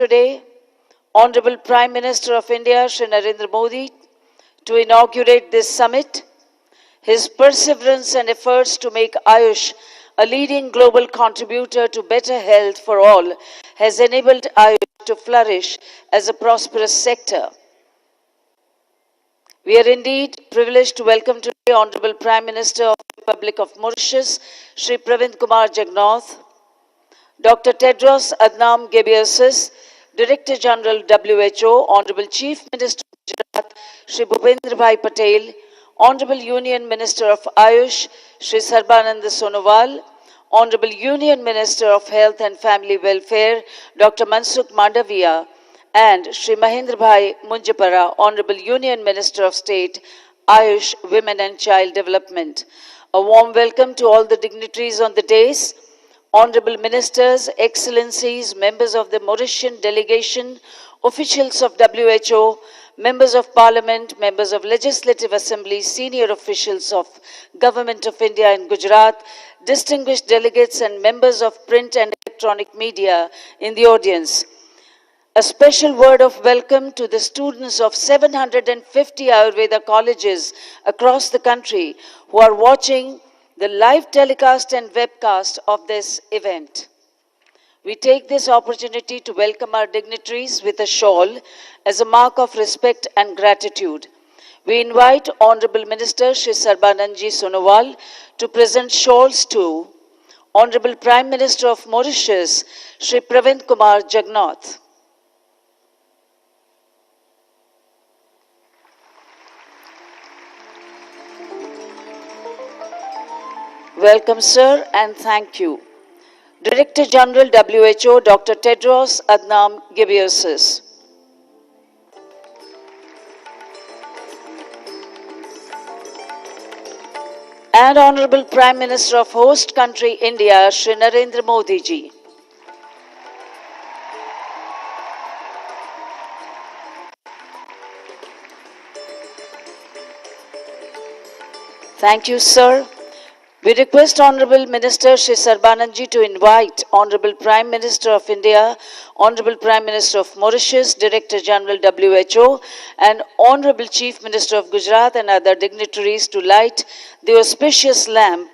today Honorable Prime Minister of India, Shri Narendra Modi, to inaugurate this summit. His perseverance and efforts to make Ayush a leading global contributor to better health for all has enabled Ayush to flourish as a prosperous sector. We are indeed privileged to welcome today Honorable Prime Minister of the Republic of Mauritius, Shri Pravind Kumar Jagannath, Dr. Tedros Adhanom Ghebreyesus, Director General WHO, Honorable Chief Minister of Gujarat, Shri Bhupendra Bhai Patel, Honorable Union Minister of Ayush, Shri Sarbanand Sonowal, Honorable Union Minister of Health and Family Welfare, Dr. Mansukh Mandaviya, and Shri Mahendra Bhai Munjapara, Honorable Union Minister of State, Ayush, Women and Child Development. A warm welcome to all the dignitaries on the dais, Honorable Ministers, Excellencies, members of the Mauritian delegation, officials of WHO, members of Parliament, members of Legislative Assembly, senior officials of Government of India and Gujarat, distinguished delegates and members of print and electronic media in the audience. A special word of welcome to the students of 750 Ayurveda colleges across the country who are watching the live telecast and webcast of this event. We take this opportunity to welcome our dignitaries with a shawl as a mark of respect and gratitude. We invite Honorable Minister Shri Sarbanand Sonowal to present shawls to Honorable Prime Minister of Mauritius, Shri Pravind Kumar Jagannath. Welcome, sir, and thank you. Director General WHO, Dr. Tedros Adhanom Ghebreyesus. And Honorable Prime Minister of host country India, Shri Narendra Modi ji. Thank you, sir. We request Honorable Minister Shri Sarbanand ji to invite Honorable Prime Minister of India, Honorable Prime Minister of Mauritius, Director General WHO, and Honorable Chief Minister of Gujarat and other dignitaries to light the auspicious lamp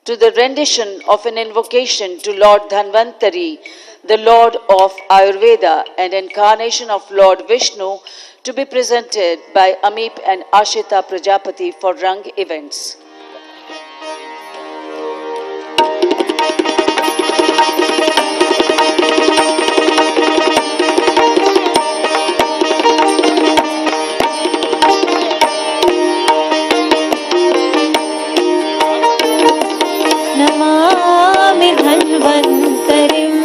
to the rendition of an invocation to Lord Dhanvantari, the Lord of Ayurveda and incarnation of Lord Vishnu, to be presented by Amip and Ashita Prajapati for Rang events. Namami धन्वन्तरिं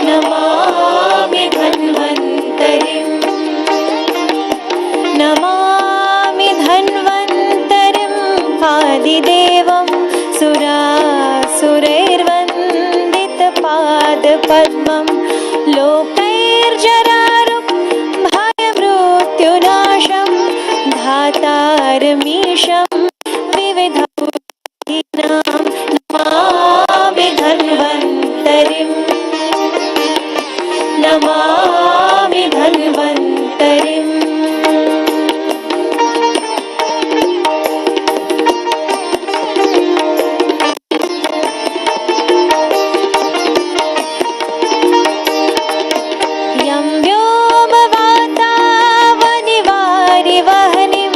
Namami धन्वन्तरिं Namami धन्वन्तरिं आदिदेवं सुरासुरैर्वन्दितपादपद्मं लोकैर्जरारुक् भयमृत्युनाशं धातारमीशं विविध नमामि धन्वन्तरिं नमामि धन्वन्तरिम् यं व्योमवातावनिवारिवहनिं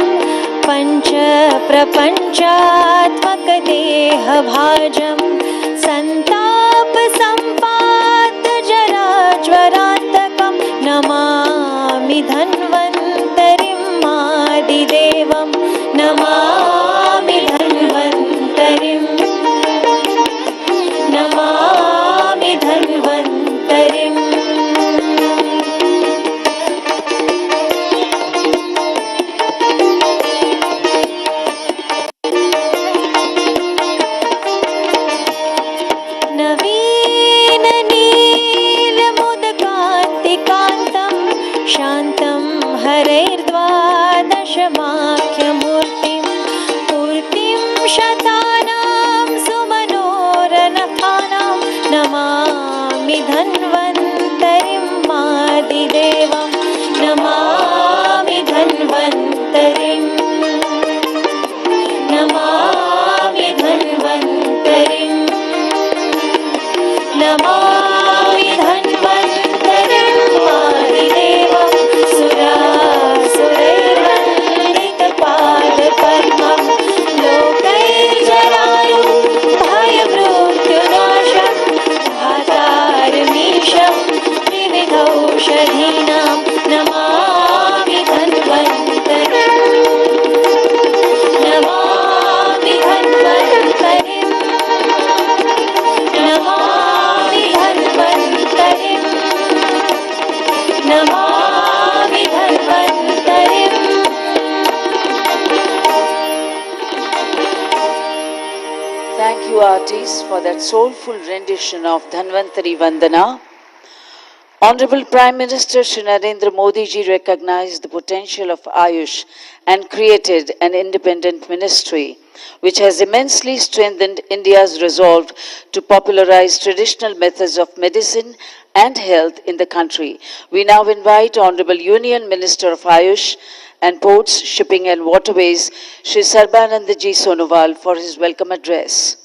पञ्चप्रपञ्चात्मकदेहभाजं सन्तापसम्पातजराज्वरान्तकं नमामि धन्वन्तरिं आदिदेवं नमामि धन्वन्तरिं नमामि धन्वन्तरिम् नवीननीलमुदकान्तिकान्तं शान्तं हरैर्द्वादशमाख्यमूर्तिं पूर्तिं शतानां सुमनोरनखानां Namami धन्वन्तरिं Namami धन्वन्तरिम् Thank you, artists, for that soulful rendition of Dhanvantari Vandana. Honorable Prime Minister Shri Narendra Modi ji recognized the potential of Ayush and created an independent ministry, which has immensely strengthened India's resolve to popularize traditional methods of medicine and health in the country. We now invite Honorable Union Minister of Ayush and Ports, Shipping and Waterways, Shri Sarbanand Ji Sonowal, for his welcome address.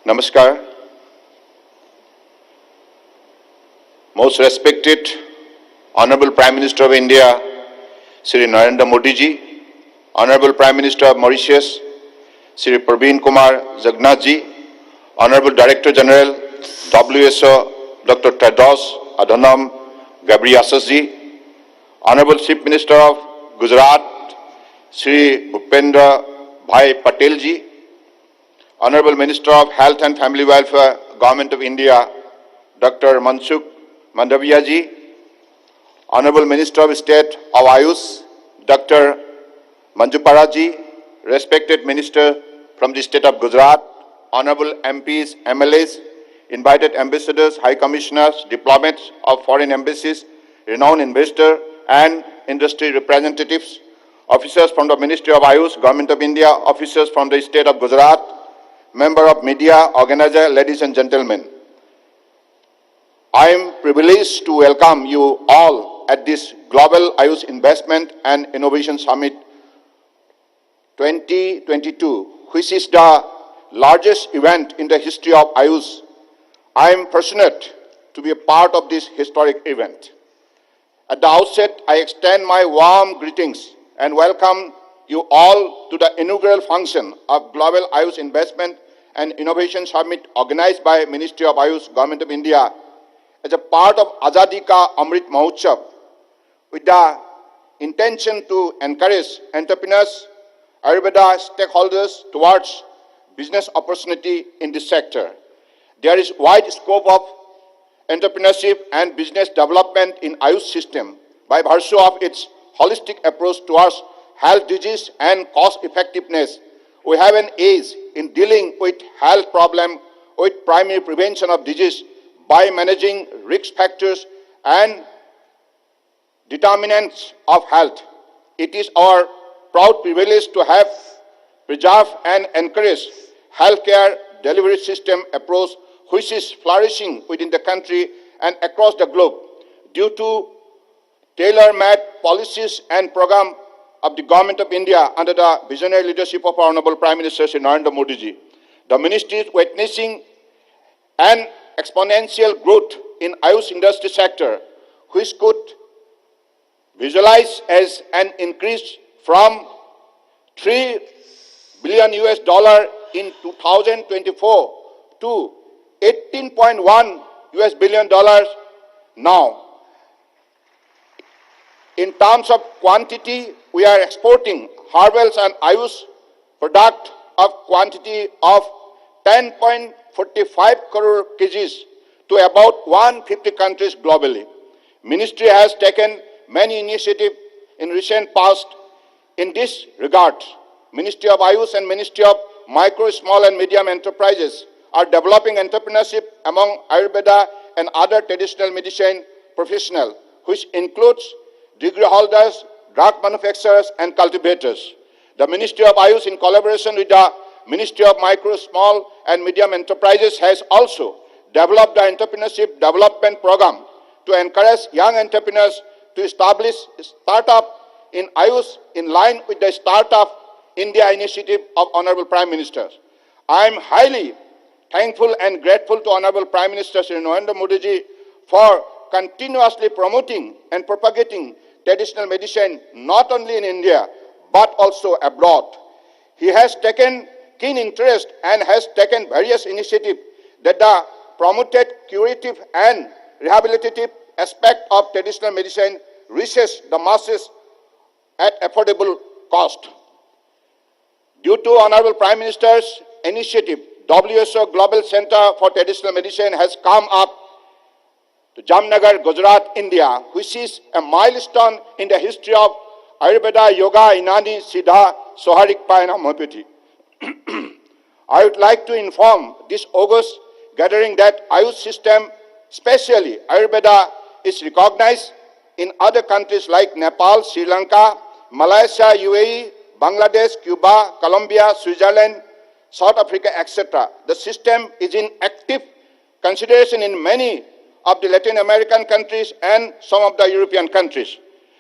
Namaskar. Most respected Honorable Prime Minister of India, Shri Narendra Modi ji, Honorable Prime Minister of Mauritius, Shri Praveen Kumar Jagannath ji, Honorable Director General, WHO, Dr. Tedros Adhanom Ghebreyesus ji, Honorable Chief Minister of Gujarat, Shri Bhupendra Bhai Patel ji, Honorable Minister of Health and Family Welfare, Government of India, Dr. Mansukh Mandaviya ji, Honorable Minister of State of Ayush, Dr. Manjupara ji, respected Minister from the State of Gujarat, Honorable MPs, MLAs, invited ambassadors, high commissioners, diplomats of foreign embassies, renowned investor and industry representatives, officers from the Ministry of Ayush, Government of India, officers from the State of Gujarat, member of media, organizer, ladies and gentlemen. I am privileged to welcome you all at this Global Ayush Investment and Innovation Summit 2022, which is the largest event in the history of Ayush. I am fortunate to be a part of this historic event. At the outset, I extend my warm greetings and welcome you all to the inaugural function of Global Ayush Investment and Innovation Summit organized by Ministry of Ayush, Government of India, as a part of Azadi Ka Amrit Mahotsav, with the intention to encourage entrepreneurs, Ayurveda stakeholders towards business opportunity in this sector. There is wide scope of entrepreneurship and business development in Ayush system by virtue of its holistic approach towards health disease and cost effectiveness. We have an edge in dealing with health problem with primary prevention of disease by managing risk factors and determinants of health. It is our proud privilege to have preserved and encouraged healthcare delivery system approach which is flourishing within the country and across the globe due to tailor-made policies and program of the Government of India under the visionary leadership of our Honorable Prime Minister Shri Narendra Modi ji. The ministry is witnessing an exponential growth in Ayush industry sector, which could visualize as an increase from $3 billion in 2024 to $18.1 billion now. In terms of quantity, we are exporting herbals and Ayush product of quantity of 10.45 crore kgs to about 150 countries globally. Ministry has taken many initiatives in recent past in this regard. Ministry of Ayush and Ministry of Micro, Small and Medium Enterprises are developing entrepreneurship among Ayurveda and other traditional medicine professionals, which includes degree holders, drug manufacturers and cultivators. The Ministry of Ayush, in collaboration with the Ministry of Micro, Small and Medium Enterprises, has also developed the Entrepreneurship Development Program to encourage young entrepreneurs to establish startup in Ayush in line with the Startup India initiative of Honorable Prime Minister. I am highly thankful and grateful to Honorable Prime Minister Shri Narendra Modi ji for continuously promoting and propagating traditional medicine not only in India but also abroad. He has taken keen interest and has taken various initiatives that promoted curative and rehabilitative aspect of traditional medicine reaches the masses at affordable cost. Due to Honorable Prime Minister's initiative, WHO Global Center for Traditional Medicine has come up to Jamnagar, Gujarat, India, which is a milestone in the history of Ayurveda, Yoga, Inani, Siddha, Soharikpa and homeopathy. I would like to inform this august gathering that Ayush system, especially Ayurveda, is recognized in other countries like Nepal, Sri Lanka, Malaysia, UAE, Bangladesh, Cuba, Colombia, Switzerland, South Africa, etc. The system is in active consideration in many of the Latin American countries and some of the European countries.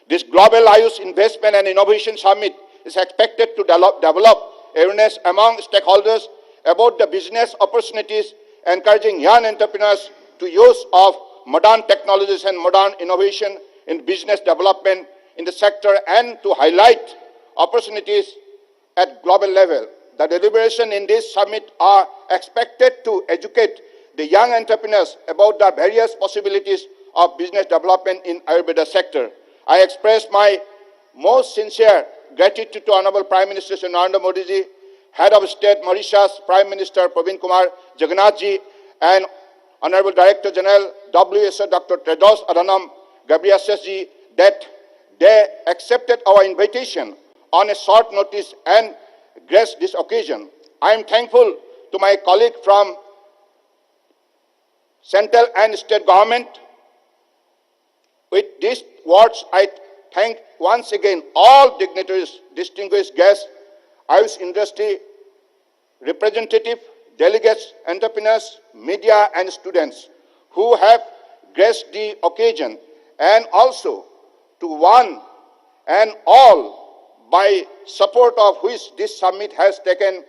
This Global Ayush Investment and Innovation Summit is expected to develop awareness among stakeholders about the business opportunities, encouraging young entrepreneurs to use of modern technologies and modern innovation in business development in the sector and to highlight opportunities at global level. The deliberations in this summit are expected to educate the young entrepreneurs about the various possibilities of business development in Ayurveda sector. I express my most sincere gratitude to Honorable Prime Minister Shri Narendra Modi ji, Head of State Mauritius, Prime Minister Pravin Kumar Jagannath ji, and Honorable Director General WHO Dr. Tedros Adhanom Ghebreyesus ji, that they accepted our invitation on a short notice and graced this occasion. I am thankful to my colleague from central and state government. With these words, I thank once again all dignitaries, distinguished guests, Ayush industry representatives, delegates, entrepreneurs, media and students who have graced the occasion, and also to one and all by support of which this summit has taken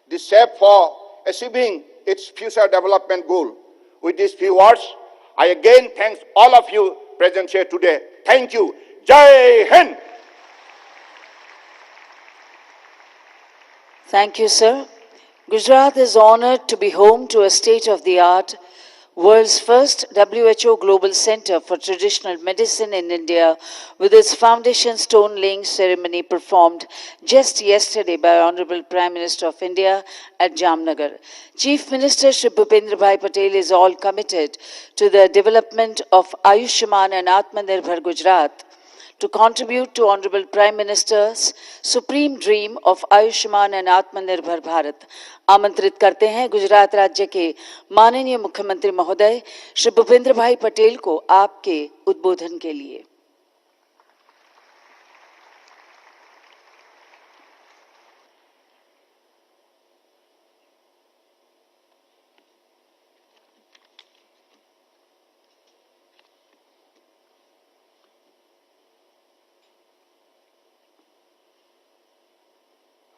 the step for achieving its future development goal. With these few words, I again thank all of you present here today. Thank you. Jai Hind. Thank you, sir. Gujarat is honored to be home to a state-of-the-art, world's first WHO Global Center for Traditional Medicine in India, with its foundation stone-laying ceremony performed just yesterday by Honorable Prime Minister of India at Jamnagar. Chief Minister Shri Bhupendra Bhai Patel is all committed to the development of Ayushman and Atmanirbhar Gujarat, to contribute to Honorable Prime Minister's supreme dream of Ayushman and Atmanirbhar Bharat. आमंत्रित करते हैं गुजरात राज्य के माननीय मुख्यमंत्री महोदय श्री भूपेंद्र भाई पटेल को आपके उद्बोधन के लिए।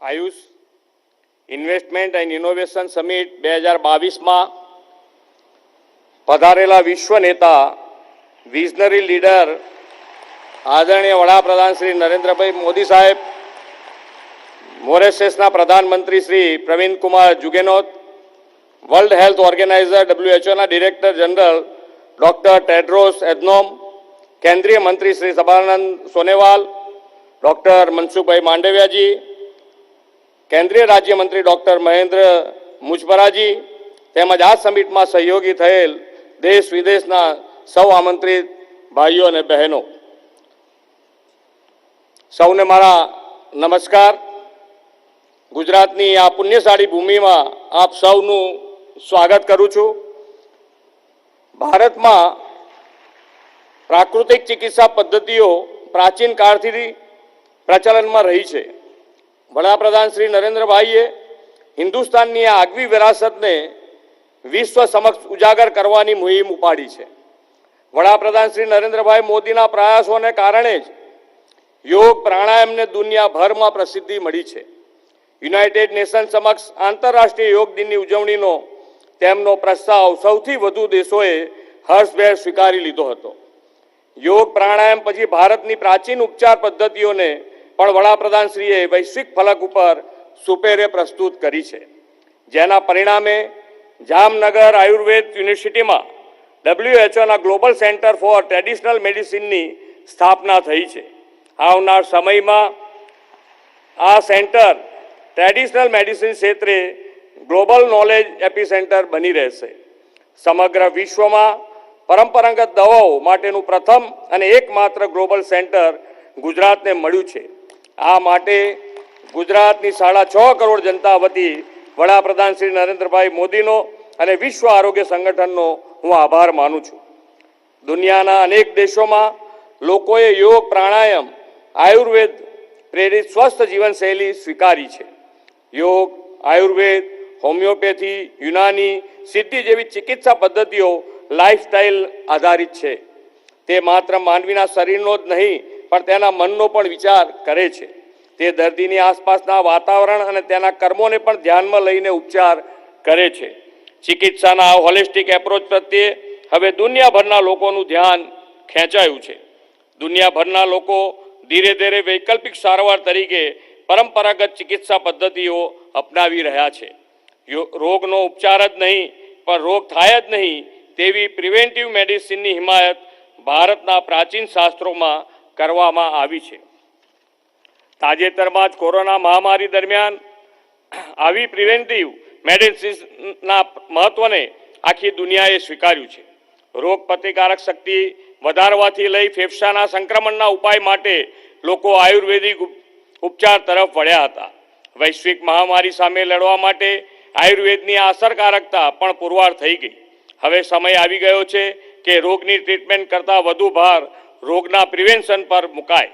Ayush investment and innovation summit 2022માં પધારેલા વિશ્વ નેતા વિઝનરી લીડર આદરણીય વડાપ્રધાન શ્રી નરેન્દ્રભાઈ મોદી સાહેબ, મોરેશિયસના પ્રધાનમંત્રી Shri Pravind Kumar Jugnauth, world health organiser WHOના director general doctor Tedros Adhanom, કેન્દ્રીય મંત્રી શ્રી સબાનંદ સોનેવાલ, ડૉક્ટર મનસુખભાઈ માંડવિયાજી, કેન્દ્રીય રાજ્યમંત્રી ડૉક્ટર મહેન્દ્ર મુજપરાજી તેમજ આ સમિટમાં સહયોગી થયેલ દેશ વિદેશના સૌ આમંત્રિત ભાઈઓ અને બહેનો, સૌને મારા નમસ્કાર. ગુજરાતની આ પુણ્યશાળી ભૂમિમાં આપ સૌનું સ્વાગત કરું છું. ભારતમાં પ્રાકૃતિક ચિકિત્સા પદ્ધતિઓ પ્રાચીન કાળથી પ્રચલનમાં રહી છે. વડાપ્રધાન શ્રી નરેન્દ્રભાઈએ હિન્દુસ્તાનની આ આગવી વિરાસતને વિશ્વ સમક્ષ ઉજાગર કરવાની મુહિમ ઉપાડી છે. વડાપ્રધાન શ્રી નરેન્દ્રભાઈ મોદીના પ્રયાસોને કારણે જ યોગ પ્રાણાયામને દુનિયાભરમાં પ્રસિદ્ધિ મળી છે. યુનાઇટેડ નેશન સમક્ષ આંતરરાષ્ટ્રીય યોગ દિનની ઉજવણીનો તેમનો પ્રસ્તાવ સૌથી વધુ દેશોએ હર્ષભેર સ્વીકારી લીધો હતો. યોગ પ્રાણાયામ પછી ભારતની પ્રાચીન ઉપચાર પદ્ધતિઓને પણ વડાપ્રધાનશ્રીએ વૈશ્વિક ફલક ઉપર સુપેરે પ્રસ્તુત કરી છે, જેના પરિણામે જામનગર આયુર્વેદ યુનિવર્સિટીમાં WHOના ગ્લોબલ સેન્ટર ફોર ટ્રેડિશનલ મેડિસિનની સ્થાપના થઈ છે. આવનાર સમયમાં આ સેન્ટર ટ્રેડિશનલ મેડિસિન ક્ષેત્રે ગ્લોબલ નોલેજ એપિસેન્ટર બની રહેશે. સમગ્ર વિશ્વમાં પરંપરાગત દવાઓ માટેનું પ્રથમ અને એકમાત્ર ગ્લોબલ સેન્ટર ગુજરાતને મળ્યું છે. આ માટે ગુજરાતની 6.5 કરોડ જનતા વતી વડાપ્રધાન શ્રી નરેન્દ્રભાઈ મોદીનો અને વિશ્વ આરોગ્ય સંગઠનનો હું આભાર માનું છું. દુનિયાના અનેક દેશોમાં લોકોએ યોગ, પ્રાણાયામ, આયુર્વેદ પ્રેરિત સ્વસ્થ જીવનશૈલી સ્વીકારી છે. યોગ, આયુર્વેદ, હોમિયોપેથી, યુનાની, સિદ્ધિ જેવી ચિકિત્સા પદ્ધતિઓ લાઇફસ્ટાઇલ આધારિત છે. તે માત્ર માનવીના શરીરનો જ નહીં પણ તેના મનનો પણ વિચાર કરે છે. તે દર્દીની આસપાસના વાતાવરણ અને તેના કર્મોને પણ ધ્યાનમાં લઈને ઉપચાર કરે છે. ચિકિત્સાના હોલિસ્ટિક એપ્રોચ પ્રત્યે હવે દુનિયાભરના લોકોનું ધ્યાન ખેંચાયું છે. દુનિયાભરના લોકો ધીરે ધીરે વૈકલ્પિક સારવાર તરીકે પરંપરાગત ચિકિત્સા પદ્ધતિઓ અપનાવી રહ્યા છે. રોગનો ઉપચાર જ નહીં પણ રોગ થાય જ નહીં તેવી પ્રિવેન્ટિવ મેડિસિનની હિમાયત ભારતના પ્રાચીન શાસ્ત્રોમાં કરવામાં આવી છે. તાજેતરમાં જ કોરોના મહામારી દરમિયાન આવી પ્રિવેન્ટિવ મેડિસિન્સના મહત્વને આખી દુનિયાએ સ્વીકાર્યું છે. રોગ પ્રતિકારક શક્તિ વધારવાથી લઈ ફેફસાના સંક્રમણના ઉપાય માટે લોકો આયુર્વેદિક ઉપચાર તરફ વળ્યા હતા. વૈશ્વિક મહામારી સામે લડવા માટે આયુર્વેદની અસરકારકતા પણ પુરવાર થઈ ગઈ. હવે સમય આવી ગયો છે કે રોગની ટ્રીટમેન્ટ કરતાં વધુ ભાર રોગના પ્રિવેન્શન પર મુકાય.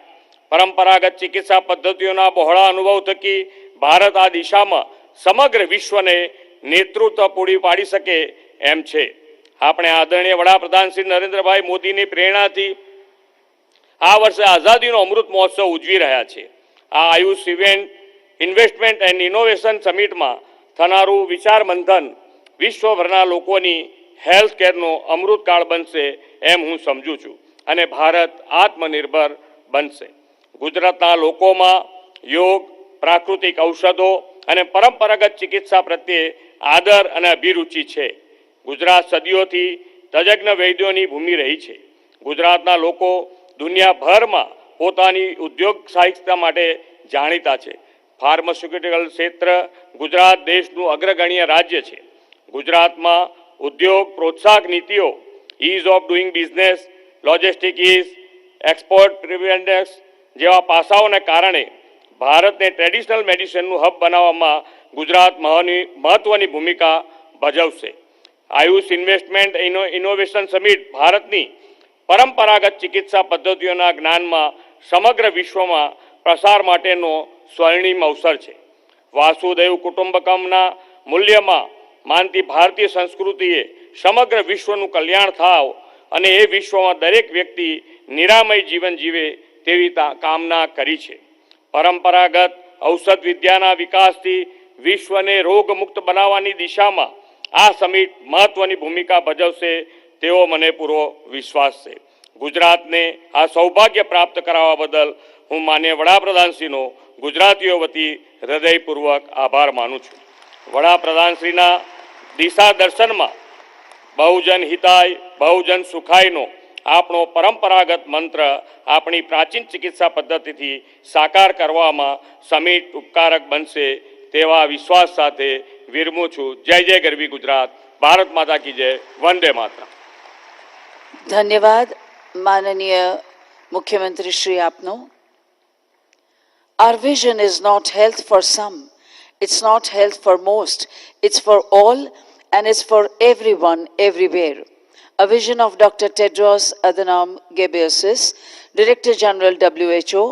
પરંપરાગત ચિકિત્સા પદ્ધતિઓના બહોળા અનુભવ થકી ભારત આ દિશામાં સમગ્ર વિશ્વને નેતૃત્વ પૂરી પાડી શકે એમ છે. આપણે આદરણીય વડાપ્રધાન શ્રી નરેન્દ્રભાઈ મોદીની પ્રેરણાથી આ વર્ષે આઝાદીનો અમૃત મહોત્સવ ઉજવી રહ્યા છે. આ આયુષ ઇન્વેસ્ટમેન્ટ એન્ડ ઇનોવેશન સમિટમાં થનારું વિચાર મંથન વિશ્વભરના લોકોની હેલ્થ કેરનો અમૃતકાળ બનશે એમ હું સમજું છું અને ભારત આત્મનિર્ભર બનશે. ગુજરાતના લોકોમાં યોગ, પ્રાકૃતિક ઔષધો અને પરંપરાગત ચિકિત્સા પ્રત્યે આદર અને અભિરુચિ છે. ગુજરાત સદીઓથી તજજ્ઞ વૈદ્યોની ભૂમિ રહી છે. ગુજરાતના લોકો દુનિયાભરમાં પોતાની ઉદ્યોગ સાહિત્ય માટે જાણીતા છે. ફાર્માસ્યુટિકલ ક્ષેત્ર ગુજરાત દેશનું અગ્રગણ્ય રાજ્ય છે. ગુજરાતમાં ઉદ્યોગ પ્રોત્સાહક નીતિઓ, ease of doing business, logistic ease, export પ્રિવેન્ડર્સ જેવા પાસાઓને કારણે ભારતને ટ્રેડિશનલ મેડિસિનનું હબ બનાવવામાં ગુજરાત મહત્વની ભૂમિકા ભજવશે. આયુષ ઇન્વેસ્ટમેન્ટ ઇનોવેશન સમિટ ભારતની પરંપરાગત ચિકિત્સા પદ્ધતિઓના જ્ઞાનમાં સમગ્ર વિશ્વમાં પ્રસાર માટેનો સ્વર્ણિમ અવસર છે. વાસુદેવ કુટુંબકમના મૂલ્યમાં માનતી ભારતીય સંસ્કૃતિએ સમગ્ર વિશ્વનું કલ્યાણ થાવ અને એ વિશ્વમાં દરેક વ્યક્તિ નિરામય જીવન જીવે તેવી કામના કરી છે. પરંપરાગત ઔષધ વિદ્યાના વિકાસથી વિશ્વને રોગમુક્ત બનાવવાની દિશામાં આ સમિટ મહત્વની ભૂમિકા ભજવશે તેવો મને પૂરો વિશ્વાસ છે. ગુજરાતને આ સૌભાગ્ય પ્રાપ્ત કરાવવા બદલ હું માનનીય વડાપ્રધાનશ્રીનો ગુજરાતીઓ વતી હૃદયપૂર્વક આભાર માનું છું. વડાપ્રધાનશ્રીના દિશા દર્શનમાં બહુજન હિતાય બહુજન સુખાયનો આપણો પરંપરાગત મંત્ર આપણી પ્રાચીન ચિકિત્સા પદ્ધતિથી સાકાર કરવામાં સમિટ ઉપકારક બનશે તેવા વિશ્વાસ સાથે વિરમું છું. જય જય ગરવી ગુજરાત. ભારત માતા કી જય. વંદે માતરમ. ધન્યવાદ માનનીય મુખ્યમંત્રી શ્રી આપનો. Our vision is not health for some, it's not health for most, it's for all and it's for everyone, everywhere. A vision of Dr. Tedros Adhanom Ghebreyesus, Director General WHO,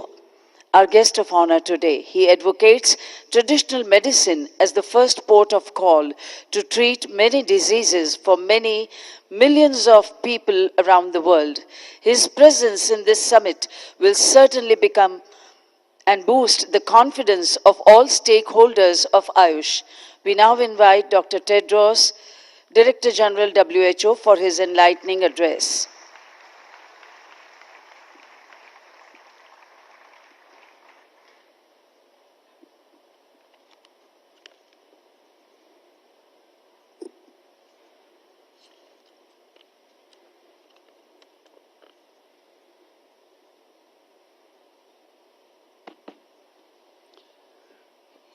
our guest of honor today. He advocates traditional medicine as the first port of call to treat many diseases for many millions of people around the world. His presence in this summit will certainly become and boost the confidence of all stakeholders of Ayush. We now invite Dr. Tedros, Director General WHO, for his enlightening address.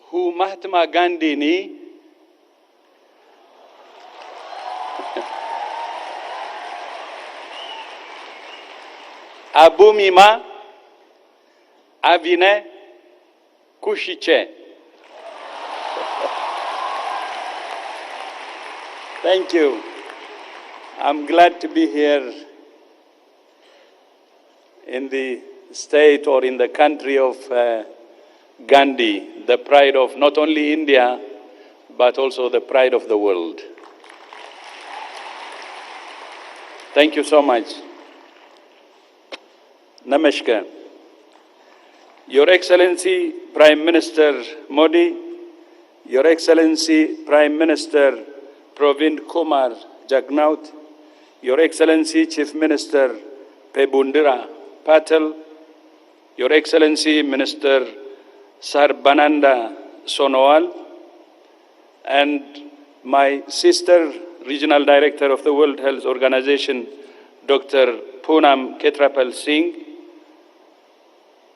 who Mahatma Gandhi ni abumima avine kushiche. Thank you. I'm glad to be here in the state or in the country of Gandhi, the pride of not only India, but also the pride of the world. Thank you so much. Namaskar. Your Excellency Prime Minister Modi, Your Excellency Prime Minister Pravind Kumar Jagnauth, Your Excellency Chief Minister Pebundira Patel, Your Excellency Minister Sarbananda Sonowal, and my sister, Regional Director of the World Health Organization, Dr. Poonam Ketrapal Singh,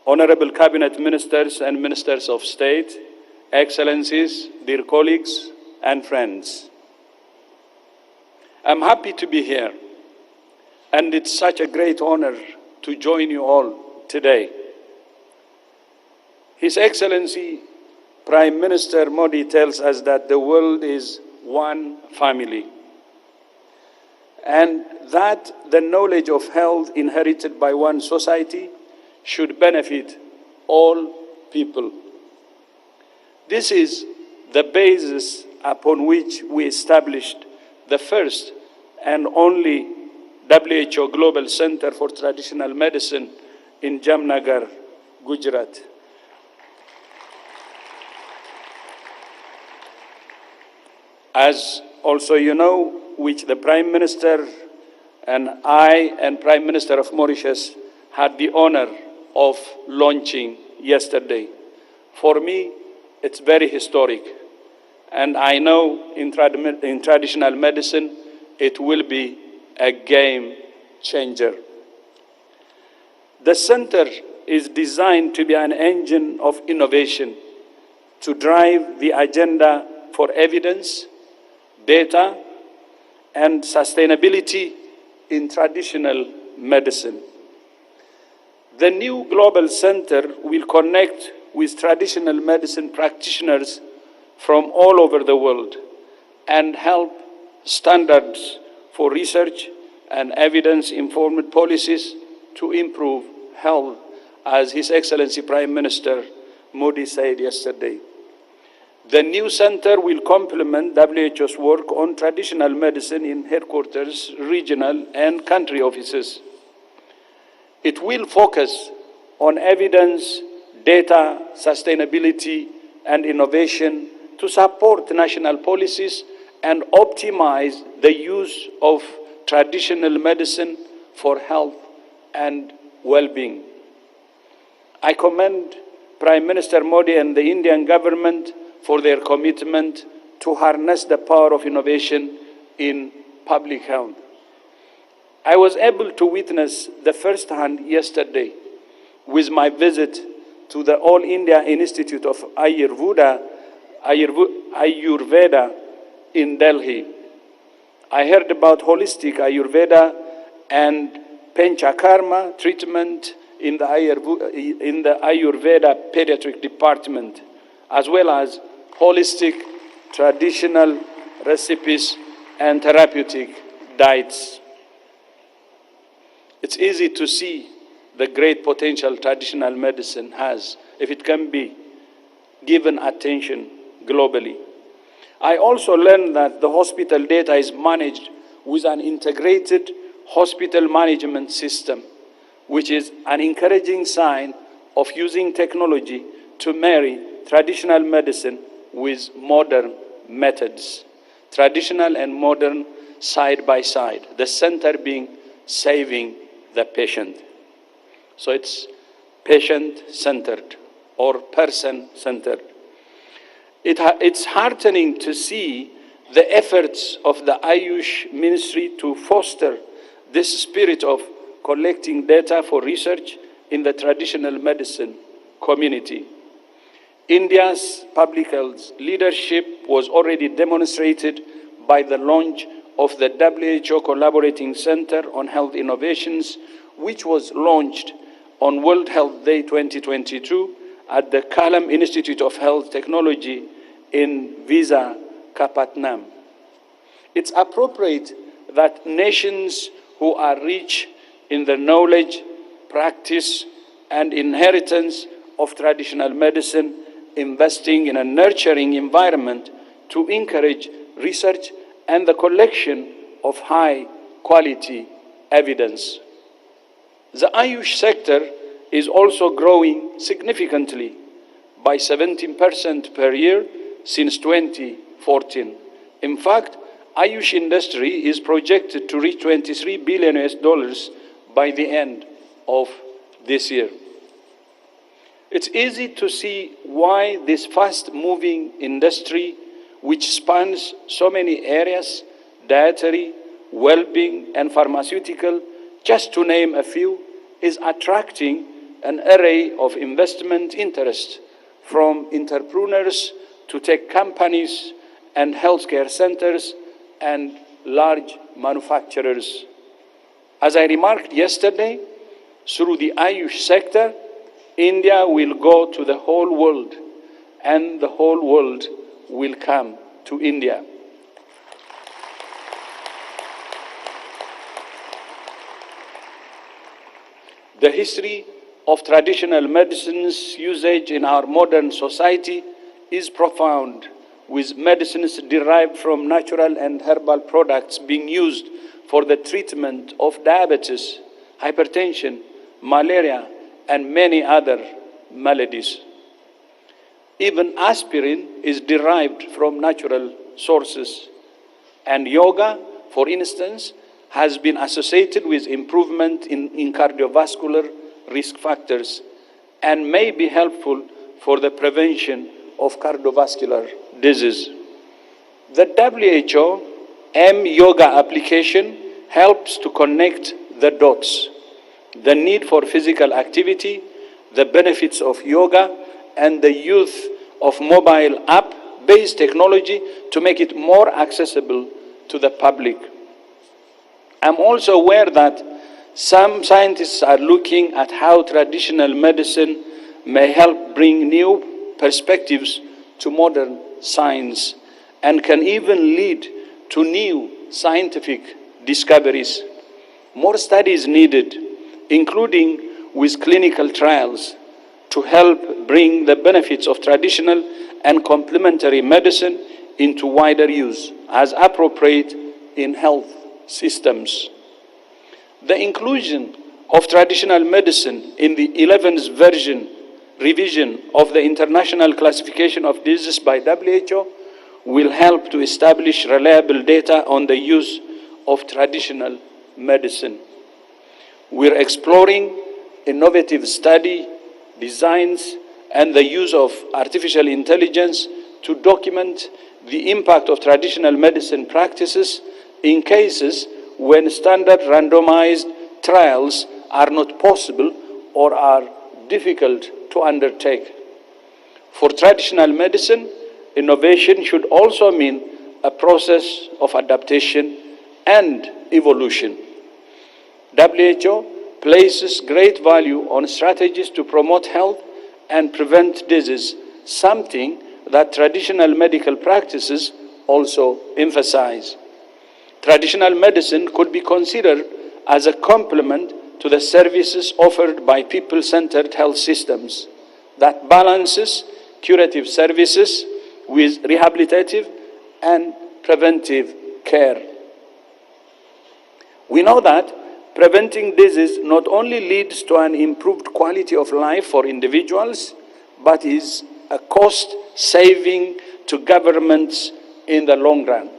Honorable Cabinet Ministers and Ministers of State, Excellencies, dear colleagues and friends. I'm happy to be here, and it's such a great honor to join you all today. His Excellency Prime Minister Modi tells us that the world is one family, and that the knowledge of health inherited by one society should benefit all people. This is the basis upon which we established the first and only WHO Global Center for Traditional Medicine in Jamnagar, Gujarat. As also you know, which the Prime Minister and I and Prime Minister of Mauritius had the honor of launching yesterday. For me, it's very historic. And I know in traditional medicine, it will be a game changer. The center is designed to be an engine of innovation to drive the agenda for evidence, data, and sustainability in traditional medicine. The new global center will connect with traditional medicine practitioners from all over the world and help standards for research and evidence-informed policies to improve health, as His Excellency Prime Minister Modi said yesterday. The new center will complement WHO's work on traditional medicine in headquarters, regional, and country offices. It will focus on evidence, data, sustainability, and innovation to support national policies and optimize the use of traditional medicine for health and well-being. I commend Prime Minister Modi and the Indian government for their commitment to harness the power of innovation in public health. I was able to witness the first-hand yesterday with my visit to the All India Institute of Ayurveda in Delhi. I heard about holistic Ayurveda and Panchakarma treatment in the Ayurveda pediatric department, as well as holistic traditional recipes and therapeutic diets. It's easy to see the great potential traditional medicine has if it can be given attention globally. I also learned that the hospital data is managed with an integrated hospital management system, which is an encouraging sign of using technology to marry traditional medicine with modern methods. Traditional and modern side by side, the center being saving the patient. So it's patient-centered or person-centered. It's heartening to see the efforts of the Ayush ministry to foster this spirit of collecting data for research in the traditional medicine community. India's public health leadership was already demonstrated by the launch of the WHO Collaborating Center on Health Innovations, which was launched on World Health Day 2022 at the Kalam Institute of Health Technology in Visakhapatnam. It's appropriate that nations who are rich in the knowledge, practice, and inheritance of traditional medicine investing in a nurturing environment to encourage research and the collection of high-quality evidence. The Ayush sector is also growing significantly by 17% per year since 2014. In fact, Ayush industry is projected to reach $23 billion by the end of this year. It's easy to see why this fast-moving industry, which spans so many areas, dietary, well-being, and pharmaceutical, just to name a few, is attracting an array of investment interest from entrepreneurs to tech companies and healthcare centers and large manufacturers. As I remarked yesterday, through the Ayush sector, India will go to the whole world, and the whole world will come to India. The history of traditional medicine's usage in our modern society is profound, with medicines derived from natural and herbal products being used for the treatment of diabetes, hypertension, malaria, and many other maladies. Even aspirin is derived from natural sources. And yoga, for instance, has been associated with improvement in cardiovascular risk factors and may be helpful for the prevention of cardiovascular disease. The WHO M-Yoga application helps to connect the dots: the need for physical activity, the benefits of yoga, and the use of mobile app-based technology to make it more accessible to the public. I'm also aware that some scientists are looking at how traditional medicine may help bring new perspectives to modern science and can even lead to new scientific discoveries. More studies needed, including with clinical trials, to help bring the benefits of traditional and complementary medicine into wider use as appropriate in health systems. The inclusion of traditional medicine in the 11th revision of the International Classification of Diseases by WHO will help to establish reliable data on the use of traditional medicine. We're exploring innovative study designs and the use of artificial intelligence to document the impact of traditional medicine practices in cases when standard randomized trials are not possible or are difficult to undertake. For traditional medicine, innovation should also mean a process of adaptation and evolution. WHO places great value on strategies to promote health and prevent disease, something that traditional medical practices also emphasize. Traditional medicine could be considered as a complement to the services offered by people-centered health systems that balances curative services with rehabilitative and preventive care. We know that preventing disease not only leads to an improved quality of life for individuals, but is a cost saving to governments in the long run.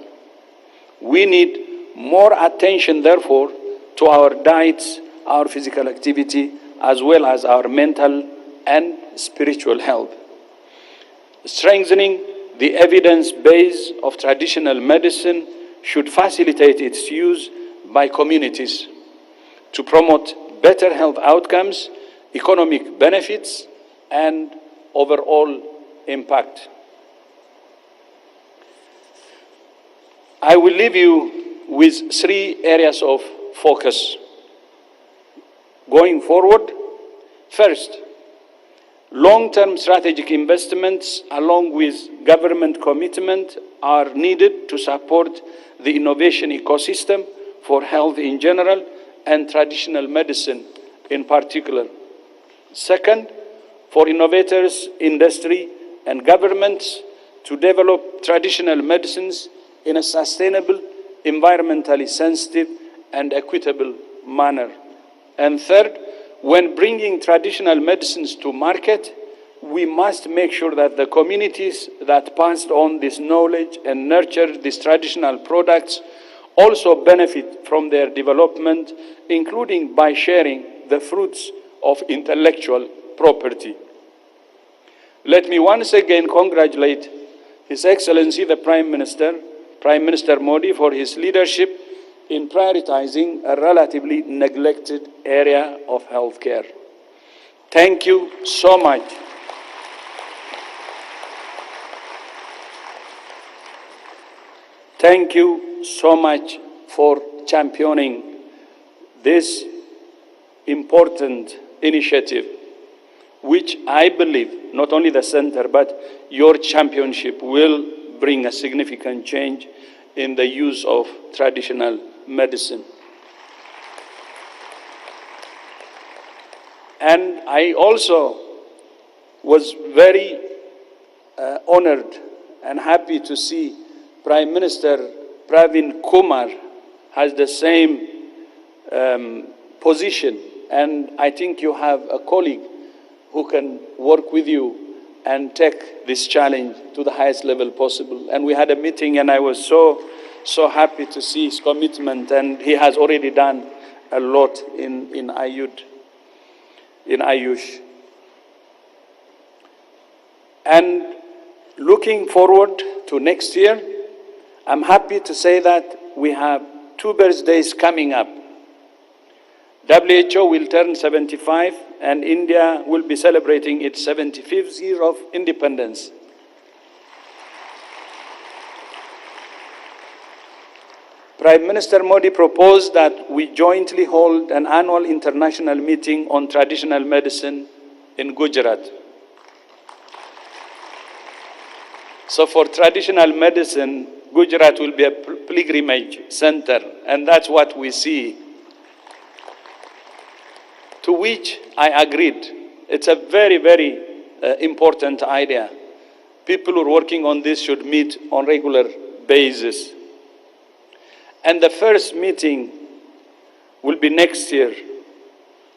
We need more attention, therefore, to our diets, our physical activity, as well as our mental and spiritual health. Strengthening the evidence base of traditional medicine should facilitate its use by communities to promote better health outcomes, economic benefits, and overall impact. I will leave you with 3 areas of focus. Going forward, first, long-term strategic investments along with government commitment are needed to support the innovation ecosystem for health in general and traditional medicine in particular. Second, for innovators, industry, and governments to develop traditional medicines in a sustainable, environmentally sensitive, and equitable manner. And third, when bringing traditional medicines to market, we must make sure that the communities that passed on this knowledge and nurtured these traditional products also benefit from their development, including by sharing the fruits of intellectual property. Let me once again congratulate His Excellency the Prime Minister Modi, for his leadership in prioritizing a relatively neglected area of healthcare. Thank you so much. Thank you so much for championing this important initiative, which I believe not only the center, but your championship will bring a significant change in the use of traditional medicine. And I also was very honored and happy to see Prime Minister Pravin Kumar has the same position. And I think you have a colleague who can work with you and take this challenge to the highest level possible. And we had a meeting, and I was so happy to see his commitment, and he has already done a lot in Ayush. And looking forward to next year, I'm happy to say that we have 2 birthdays coming up. WHO will turn 75, and India will be celebrating its 75th year of independence. Prime Minister Modi proposed that we jointly hold an annual international meeting on traditional medicine in Gujarat. So for traditional medicine, Gujarat will be a pilgrimage center, and that's what we see. To which I agreed. It's a very, very important idea. People who are working on this should meet on regular basis. And the first meeting will be next year,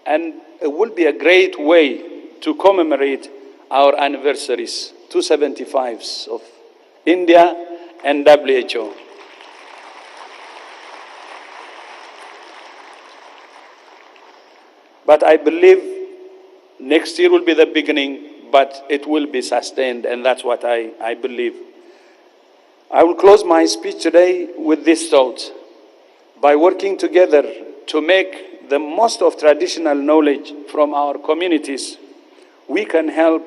and it will be a great way to commemorate our anniversaries, 275s of India and WHO. But I believe next year will be the beginning, but it will be sustained, and that's what I believe. I will close my speech today with this thought. By working together to make the most of traditional knowledge from our communities, we can help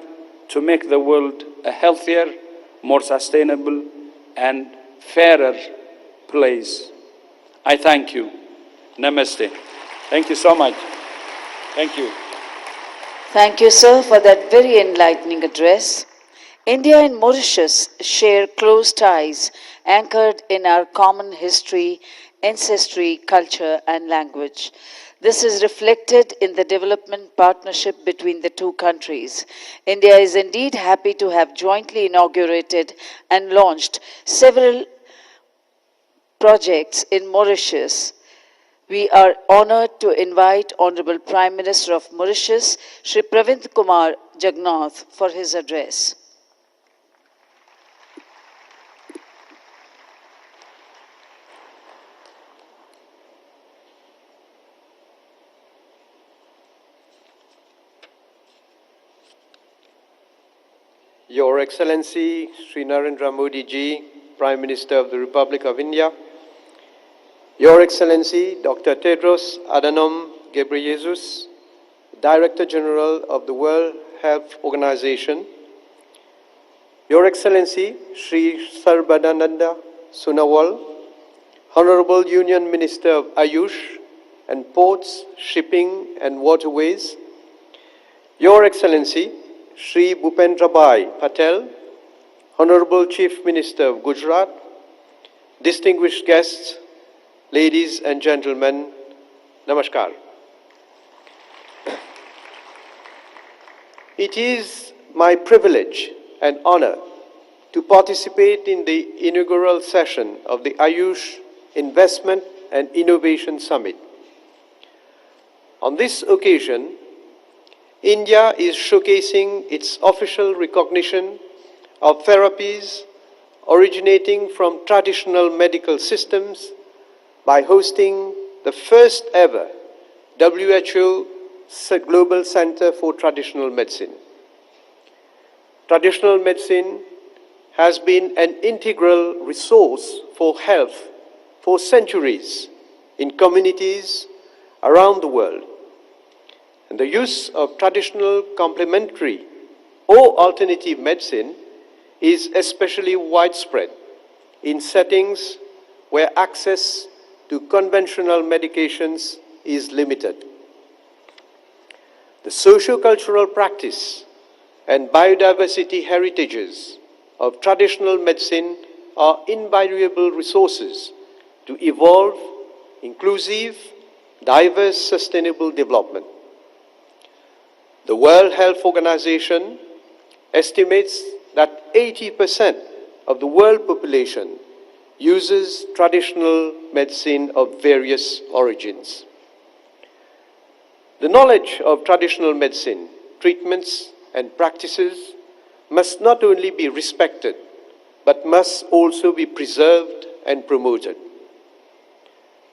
to make the world a healthier, more sustainable, and fairer place. I thank you. Namaste. Thank you so much. Thank you. Thank you, sir, for that very enlightening address. India and Mauritius share close ties anchored in our common history, ancestry, culture, and language. This is reflected in the development partnership between the two countries. India is indeed happy to have jointly inaugurated and launched several projects in Mauritius. We are honored to invite Honorable Prime Minister of Mauritius, Shri Pravind Kumar Jagannath, for his address. Your Excellency Sri Narendra Modi ji, Prime Minister of the Republic of India, Your Excellency Dr. Tedros Adhanom Your Excellency, Sri Sarbadananda Sunawal, Honorable Union Minister of Ayush and Ports, Shipping and Waterways, Your Excellency, Sri Bhupendrabhai Patel, Honorable Chief Minister of Gujarat, distinguished guests, ladies and gentlemen, Namaskar. It is my privilege and honor to participate in the inaugural session of the Ayush Investment and Innovation Summit. On this occasion, India is showcasing its official recognition of therapies originating from traditional medical systems by hosting the first ever WHO Global Center for Traditional Medicine. Traditional medicine has been an integral resource for health for centuries in communities around the world. And the use of traditional complementary or alternative medicine is especially widespread in settings where access to conventional medications is limited. The socio-cultural practice and biodiversity heritages of traditional medicine are invaluable resources to evolve inclusive, diverse, sustainable development. The World Health Organization estimates that 80% of the world population uses traditional medicine of various origins. The knowledge of traditional medicine, treatments, and practices must not only be respected, but must also be preserved and promoted.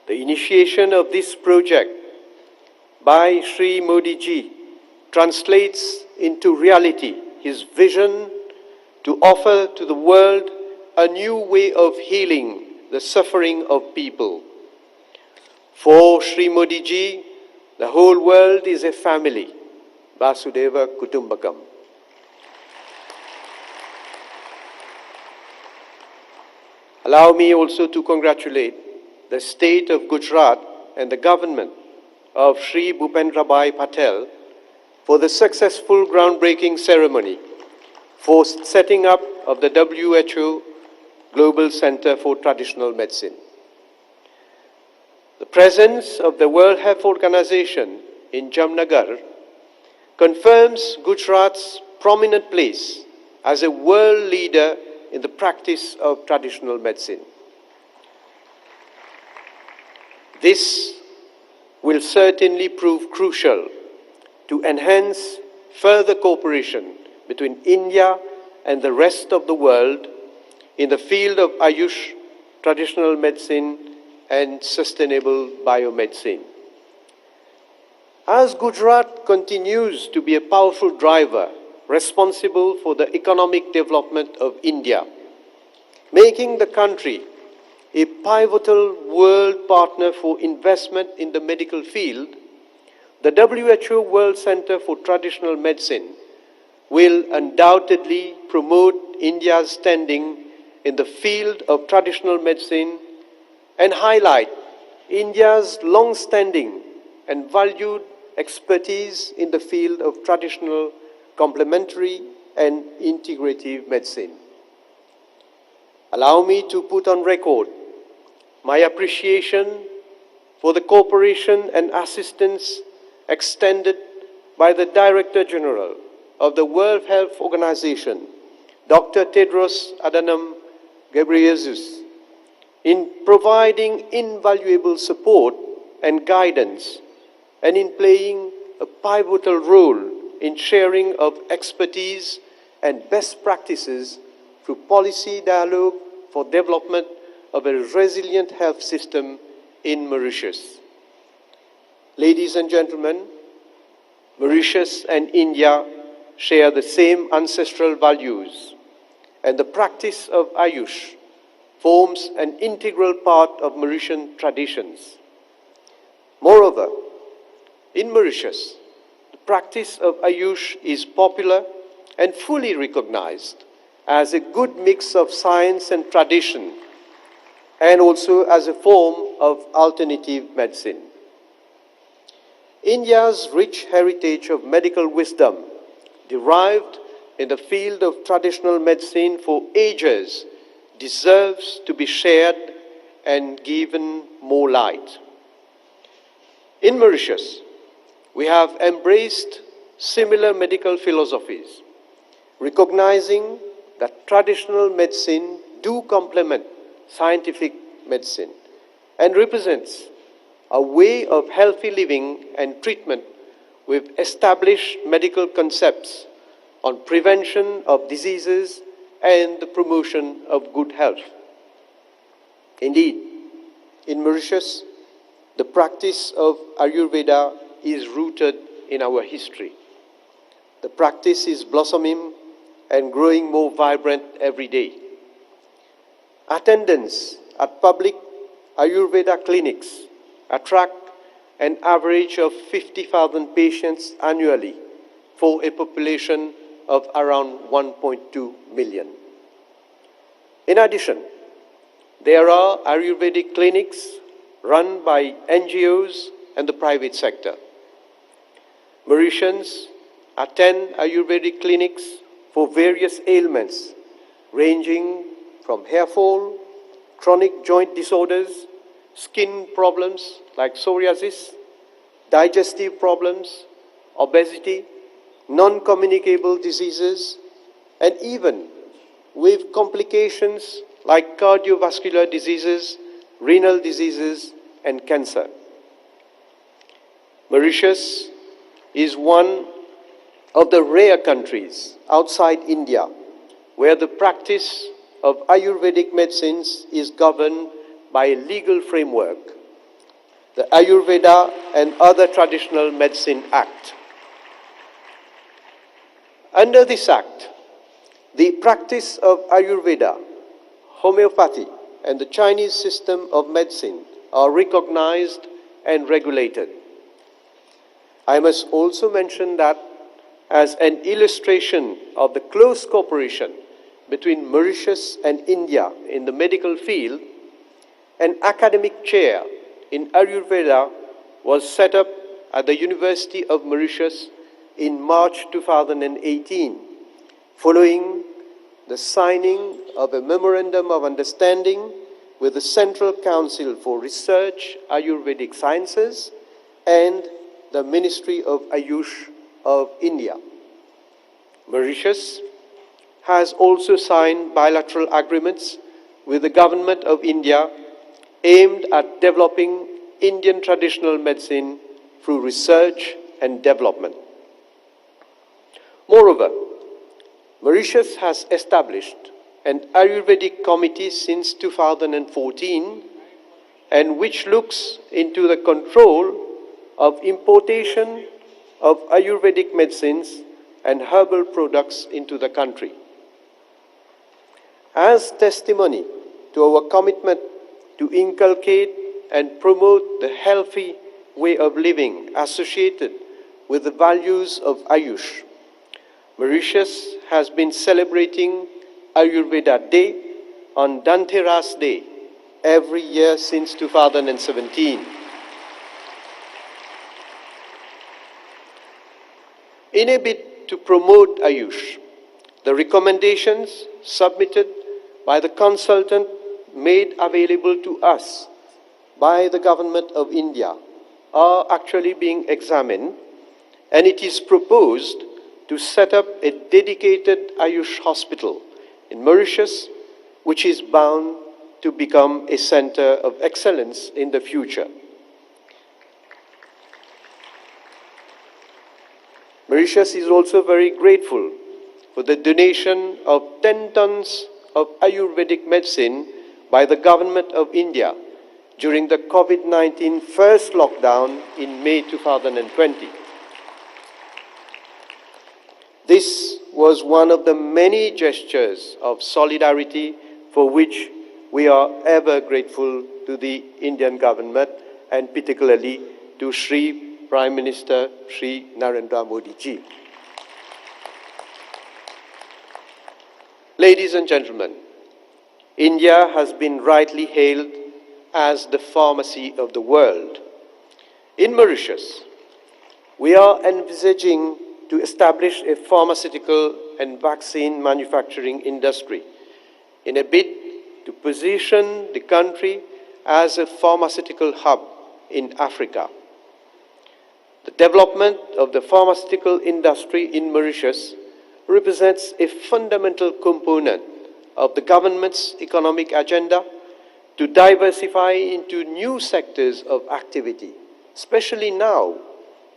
The initiation of this project by Sri Modi ji translates into reality his vision to offer to the world a new way of healing the suffering of people. For Sri Modi ji, the whole world is a family, Vasudeva Kutumbakam. Allow me also to congratulate the state of Gujarat and the government of Sri Bhupendrabhai Patel for the successful groundbreaking ceremony for setting up of the WHO Global Center for Traditional Medicine. The presence of the World Health Organization in Jamnagar confirms Gujarat's prominent place as a world leader in the practice of traditional medicine. This will certainly prove crucial to enhance further cooperation between India and the rest of the world in the field of Ayush, traditional medicine, and sustainable biomedicine. As Gujarat continues to be a powerful driver responsible for the economic development of India, making the country a pivotal world partner for investment in the medical field, the WHO World Center for Traditional Medicine will undoubtedly promote India's standing in the field of traditional medicine and highlight India's long-standing and valued expertise in the field of traditional, complementary, and integrative medicine. Allow me to put on record my appreciation for the cooperation and assistance extended by the Director General of the World Health Organization, Dr. Tedros Adhanom Ghebreyesus, in providing invaluable support and guidance and in playing a pivotal role in sharing of expertise and best practices through policy dialogue for development of a resilient health system in Mauritius. Ladies and gentlemen, Mauritius and India share the same ancestral values, and the practice of Ayush forms an integral part of Mauritian traditions. Moreover, in Mauritius, the practice of Ayush is popular and fully recognized as a good mix of science and tradition, and also as a form of alternative medicine. India's rich heritage of medical wisdom, derived in the field of traditional medicine for ages, deserves to be shared and given more light. In Mauritius, we have embraced similar medical philosophies, recognizing that traditional medicine do complement scientific medicine and represents a way of healthy living and treatment with established medical concepts on prevention of diseases and the promotion of good health. Indeed, in Mauritius, the practice of Ayurveda is rooted in our history. The practice is blossoming and growing more vibrant every day. Attendance at public Ayurveda clinics attract an average of 50,000 patients annually for a population of around 1.2 million. In addition, there are Ayurvedic clinics run by NGOs and the private sector. Mauritians attend Ayurvedic clinics for various ailments ranging from hair fall, chronic joint disorders, skin problems like psoriasis, digestive problems, obesity, non-communicable diseases, and even with complications like cardiovascular diseases, renal diseases, and cancer. Mauritius is one of the rare countries outside India where the practice of Ayurvedic medicines is governed by a legal framework, the Ayurveda and Other Traditional Medicine Act. Under this act, the practice of Ayurveda, homeopathy, and the Chinese system of medicine are recognized and regulated. I must also mention that as an illustration of the close cooperation between Mauritius and India in the medical field, an academic chair in Ayurveda was set up at the University of Mauritius in March 2018, following the signing of a Memorandum of Understanding with the Central Council for Research, Ayurvedic Sciences, and the Ministry of Ayush of India. Mauritius has also signed bilateral agreements with the Government of India aimed at developing Indian traditional medicine through research and development. Moreover, Mauritius has established an Ayurvedic committee since 2014, and which looks into the control of importation of Ayurvedic medicines and herbal products into the country. As testimony to our commitment to inculcate and promote the healthy way of living associated with the values of Ayush, Mauritius has been celebrating Ayurveda Day on Dhanteras Day every year since 2017. In a bid to promote Ayush, the recommendations submitted by the consultant made available to us by the Government of India are actually being examined, and it is proposed to set up a dedicated Ayush hospital in Mauritius, which is bound to become a center of excellence in the future. Mauritius is also very grateful for the donation of 10 tons of Ayurvedic medicine by the Government of India during the COVID-19 first lockdown in May 2020. This was one of the many gestures of solidarity for which we are ever grateful to the Indian government, and particularly to Shri Prime Minister Shri Narendra Modi ji. Ladies and gentlemen, India has been rightly hailed as the pharmacy of the world. In Mauritius, we are envisaging to establish a pharmaceutical and vaccine manufacturing industry in a bid to position the country as a pharmaceutical hub in Africa. The development of the pharmaceutical industry in Mauritius represents a fundamental component of the government's economic agenda to diversify into new sectors of activity, especially now,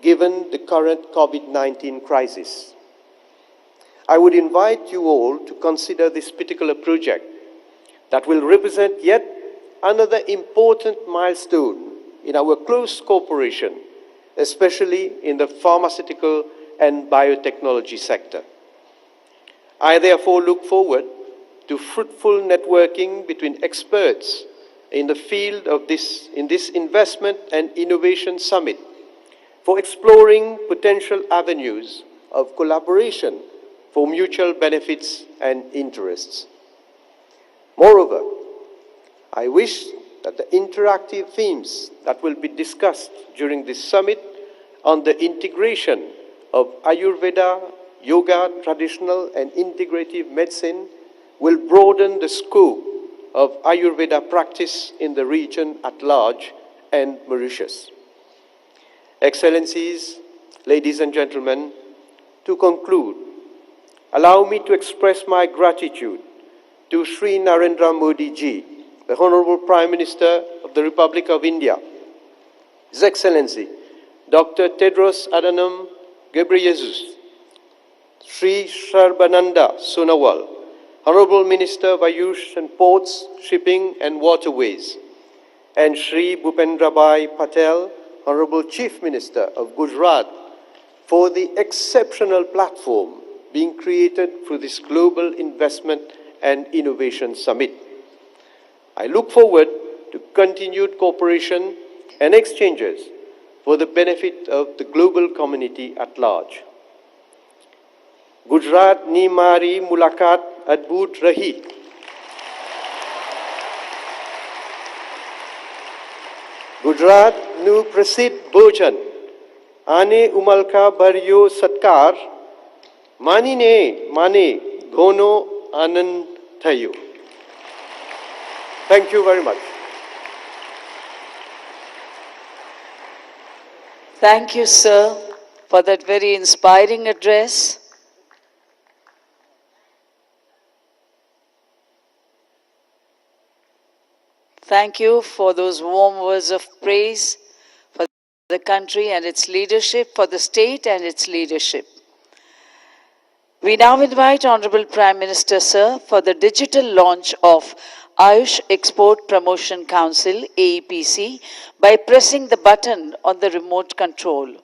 given the current COVID-19 crisis. I would invite you all to consider this particular project that will represent yet another important milestone in our close cooperation, especially in the pharmaceutical and biotechnology sector. I therefore look forward to fruitful networking between experts in the field of this investment and innovation summit for exploring potential avenues of collaboration for mutual benefits and interests. Moreover, I wish that the interactive themes that will be discussed during this summit on the integration of Ayurveda, yoga, traditional and integrative medicine will broaden the scope of Ayurveda practice in the region at large and Mauritius. Excellencies, ladies and gentlemen, to conclude, allow me to express my gratitude to Sri Narendra Modi ji, the Honorable Prime Minister of the Republic of India, His Excellency Dr. Tedros Adhanom Ghebreyesus, Sri Sarbananda Sonowal, Honorable Minister of Ayush and Ports, Shipping and Waterways, and Sri Bhupendrabhai Patel, Honorable Chief Minister of Gujarat, for the exceptional platform being created through this Global Investment and Innovation Summit. I look forward to continued cooperation and exchanges for the benefit of the global community at large. Gujarat ni mari mulakat adbhut rahi. Gujarat nu prasidh bhojan ane umalka bharyo satkar manine mane ghono anand thayo. Thank you very much. Thank you, sir, for that very inspiring address. Thank you for those warm words of praise for the country and its leadership, for the state and its leadership. We now invite Honorable Prime Minister, sir, for the digital launch of Ayush Export Promotion Council, AEPC, by pressing the button on the remote control.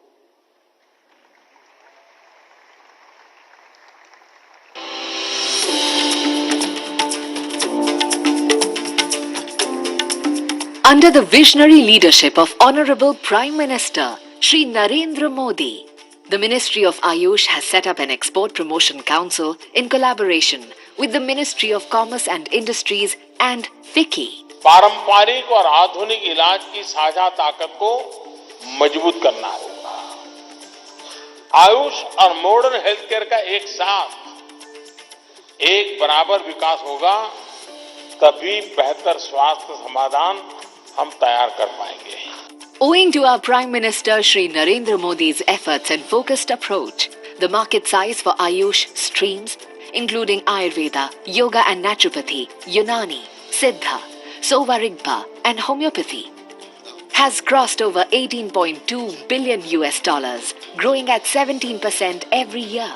Under the visionary leadership of Honorable Prime Minister Shri Narendra Modi, the Ministry of Ayush has set up an Export Promotion Council in collaboration with the Ministry of Commerce and Industries and FICCI. पारंपरिक और आधुनिक इलाज की साझा ताकत को मजबूत करना होगा। आयुष और मॉडर्न हेल्थ केयर का एक साथ एक बराबर विकास होगा, तभी बेहतर स्वास्थ्य समाधान हम तैयार कर पाएंगे। Owing to our Prime Minister Shri Narendra Modi's efforts and focused approach, the market size for Ayush streams, including Ayurveda, Yoga and Naturopathy, Unani, Siddha, Sova Rigpa and Homeopathy, has crossed over $18.2 billion, growing at 17% every year.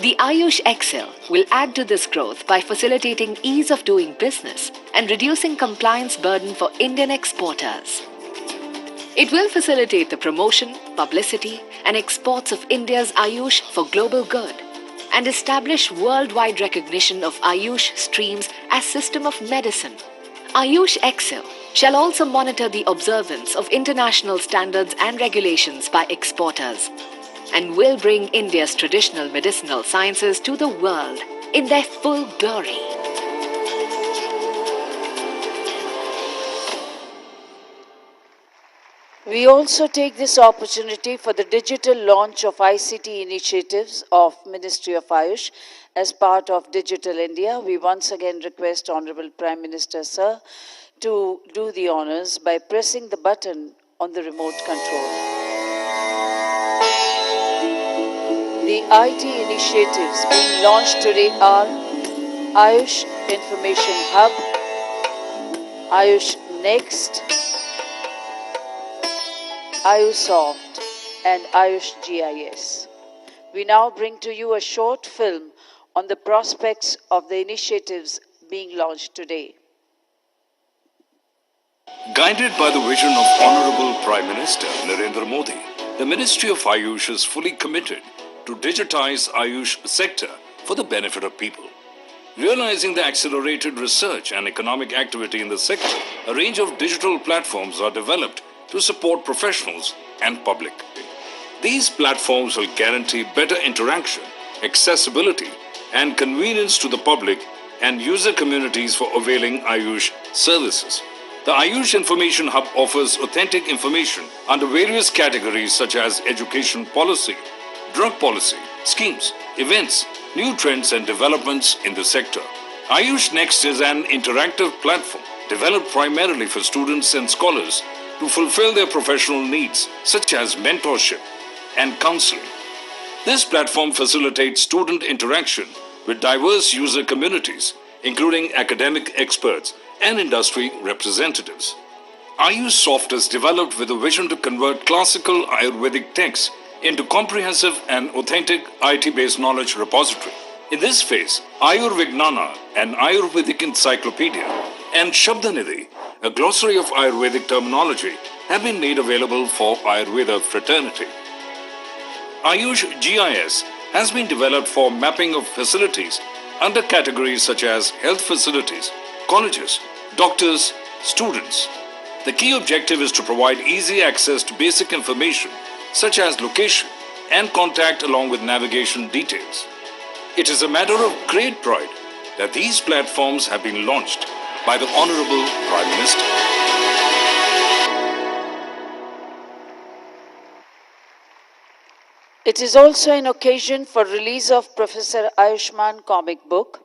The Ayush Excel will add to this growth by facilitating ease of doing business and reducing compliance burden for Indian exporters. It will facilitate the promotion, publicity and exports of India's Ayush for global good and establish worldwide recognition of Ayush streams as system of medicine. Ayush Excel shall also monitor the observance of international standards and regulations by exporters and will bring India's traditional medicinal sciences to the world in their full glory. We also take this opportunity for the digital launch of ICT initiatives of Ministry of Ayush as part of Digital India. We once again request Honorable Prime Minister, Sir, to do the honors by pressing the button on the remote control. The IT initiatives being launched today are Ayush Information Hub, Ayush Next, Ayusoft, and Ayush GIS. We now bring to you a short film on the prospects of the initiatives being launched today. Guided by the vision of Honorable Prime Minister Narendra Modi, the Ministry of Ayush is fully committed to digitize Ayush sector for the benefit of people. Realizing the accelerated research and economic activity in the sector, a range of digital platforms are developed to support professionals and public. These platforms will guarantee better interaction, accessibility, and convenience to the public and user communities for availing Ayush services. The Ayush Information Hub offers authentic information under various categories such as education policy, drug policy, schemes, events, new trends and developments in the sector. Ayush Next is an interactive platform developed primarily for students and scholars to fulfill their professional needs such as mentorship and counseling. This platform facilitates student interaction with diverse user communities, including academic experts and industry representatives. Ayusoft is developed with a vision to convert classical Ayurvedic texts into comprehensive and authentic IT-based knowledge repository. In this phase, Ayurvignana, an Ayurvedic encyclopedia, and Shabdanidhi, a glossary of Ayurvedic terminology, have been made available for Ayurveda fraternity. Ayush GIS has been developed for mapping of facilities under categories such as health facilities, colleges, doctors, students. The key objective is to provide easy access to basic information such as location and contact along with navigation details. It is a matter of great pride that these platforms have been launched by the Honorable Prime Minister. It is also an occasion for release of Professor Ayushman comic book.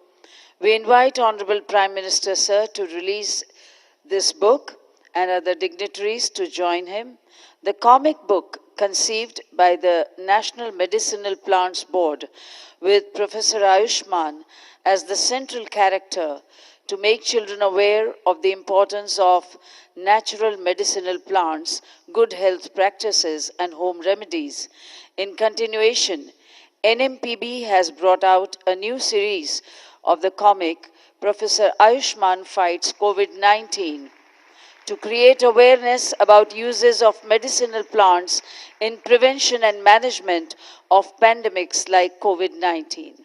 We invite Honorable Prime Minister, Sir, to release this book and other dignitaries to join him. The comic book, conceived by the National Medicinal Plants Board with Professor Ayushman as the central character to make children aware of the importance of natural medicinal plants, good health practices, and home remedies. In continuation, NMPB has brought out a new series of the comic Professor Ayushman Fights COVID-19 to create awareness about uses of medicinal plants in prevention and management of pandemics like COVID-19.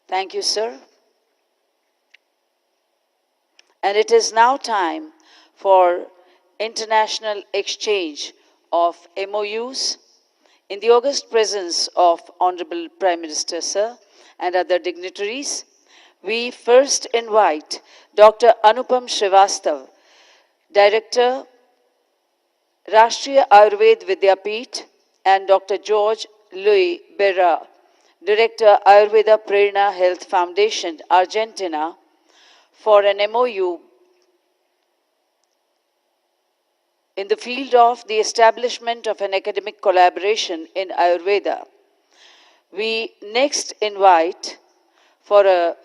Thank you, sir. And it is now time for international exchange of MOUs in the august presence of Honorable Prime Minister, Sir, and other dignitaries. We first invite Dr. Anupam Srivastav, Director, Rashtriya Ayurved Vidyapith, and Dr. George Louis Berra, Director, Ayurveda Prerna Health Foundation, Argentina, for an MOU in the field of the establishment of an academic collaboration in Ayurveda. We next invite for a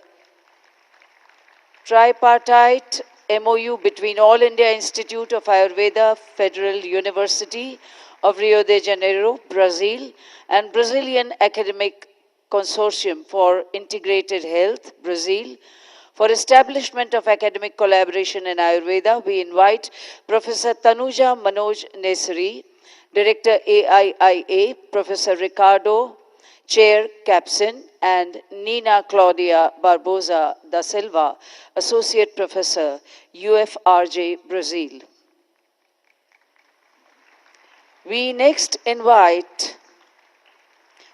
tripartite MOU between All India Institute of Ayurveda, Federal University of Rio de Janeiro, Brazil, and Brazilian Academic Consortium for Integrated Health, Brazil. For establishment of academic collaboration in Ayurveda, we invite Professor Tanuja Manoj Nesari, Director AIIA, Professor Ricardo, Chair Capson, and Nina Claudia Barbosa da Silva, Associate Professor, UFRJ, Brazil. We next invite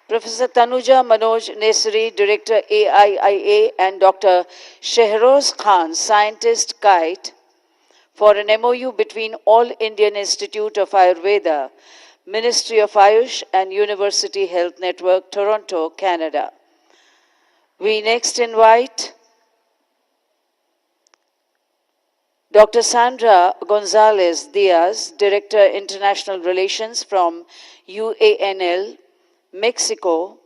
Professor Tanuja Manoj Nesri, Director AIIA, and Dr. Shehroz Khan, Scientist Kite, for an MOU between All Indian Institute of Ayurveda, Ministry of Ayush and University Health Network, Toronto, Canada. We next invite Dr. Sandra Gonzalez Diaz, Director International Relations from UANL, Mexico,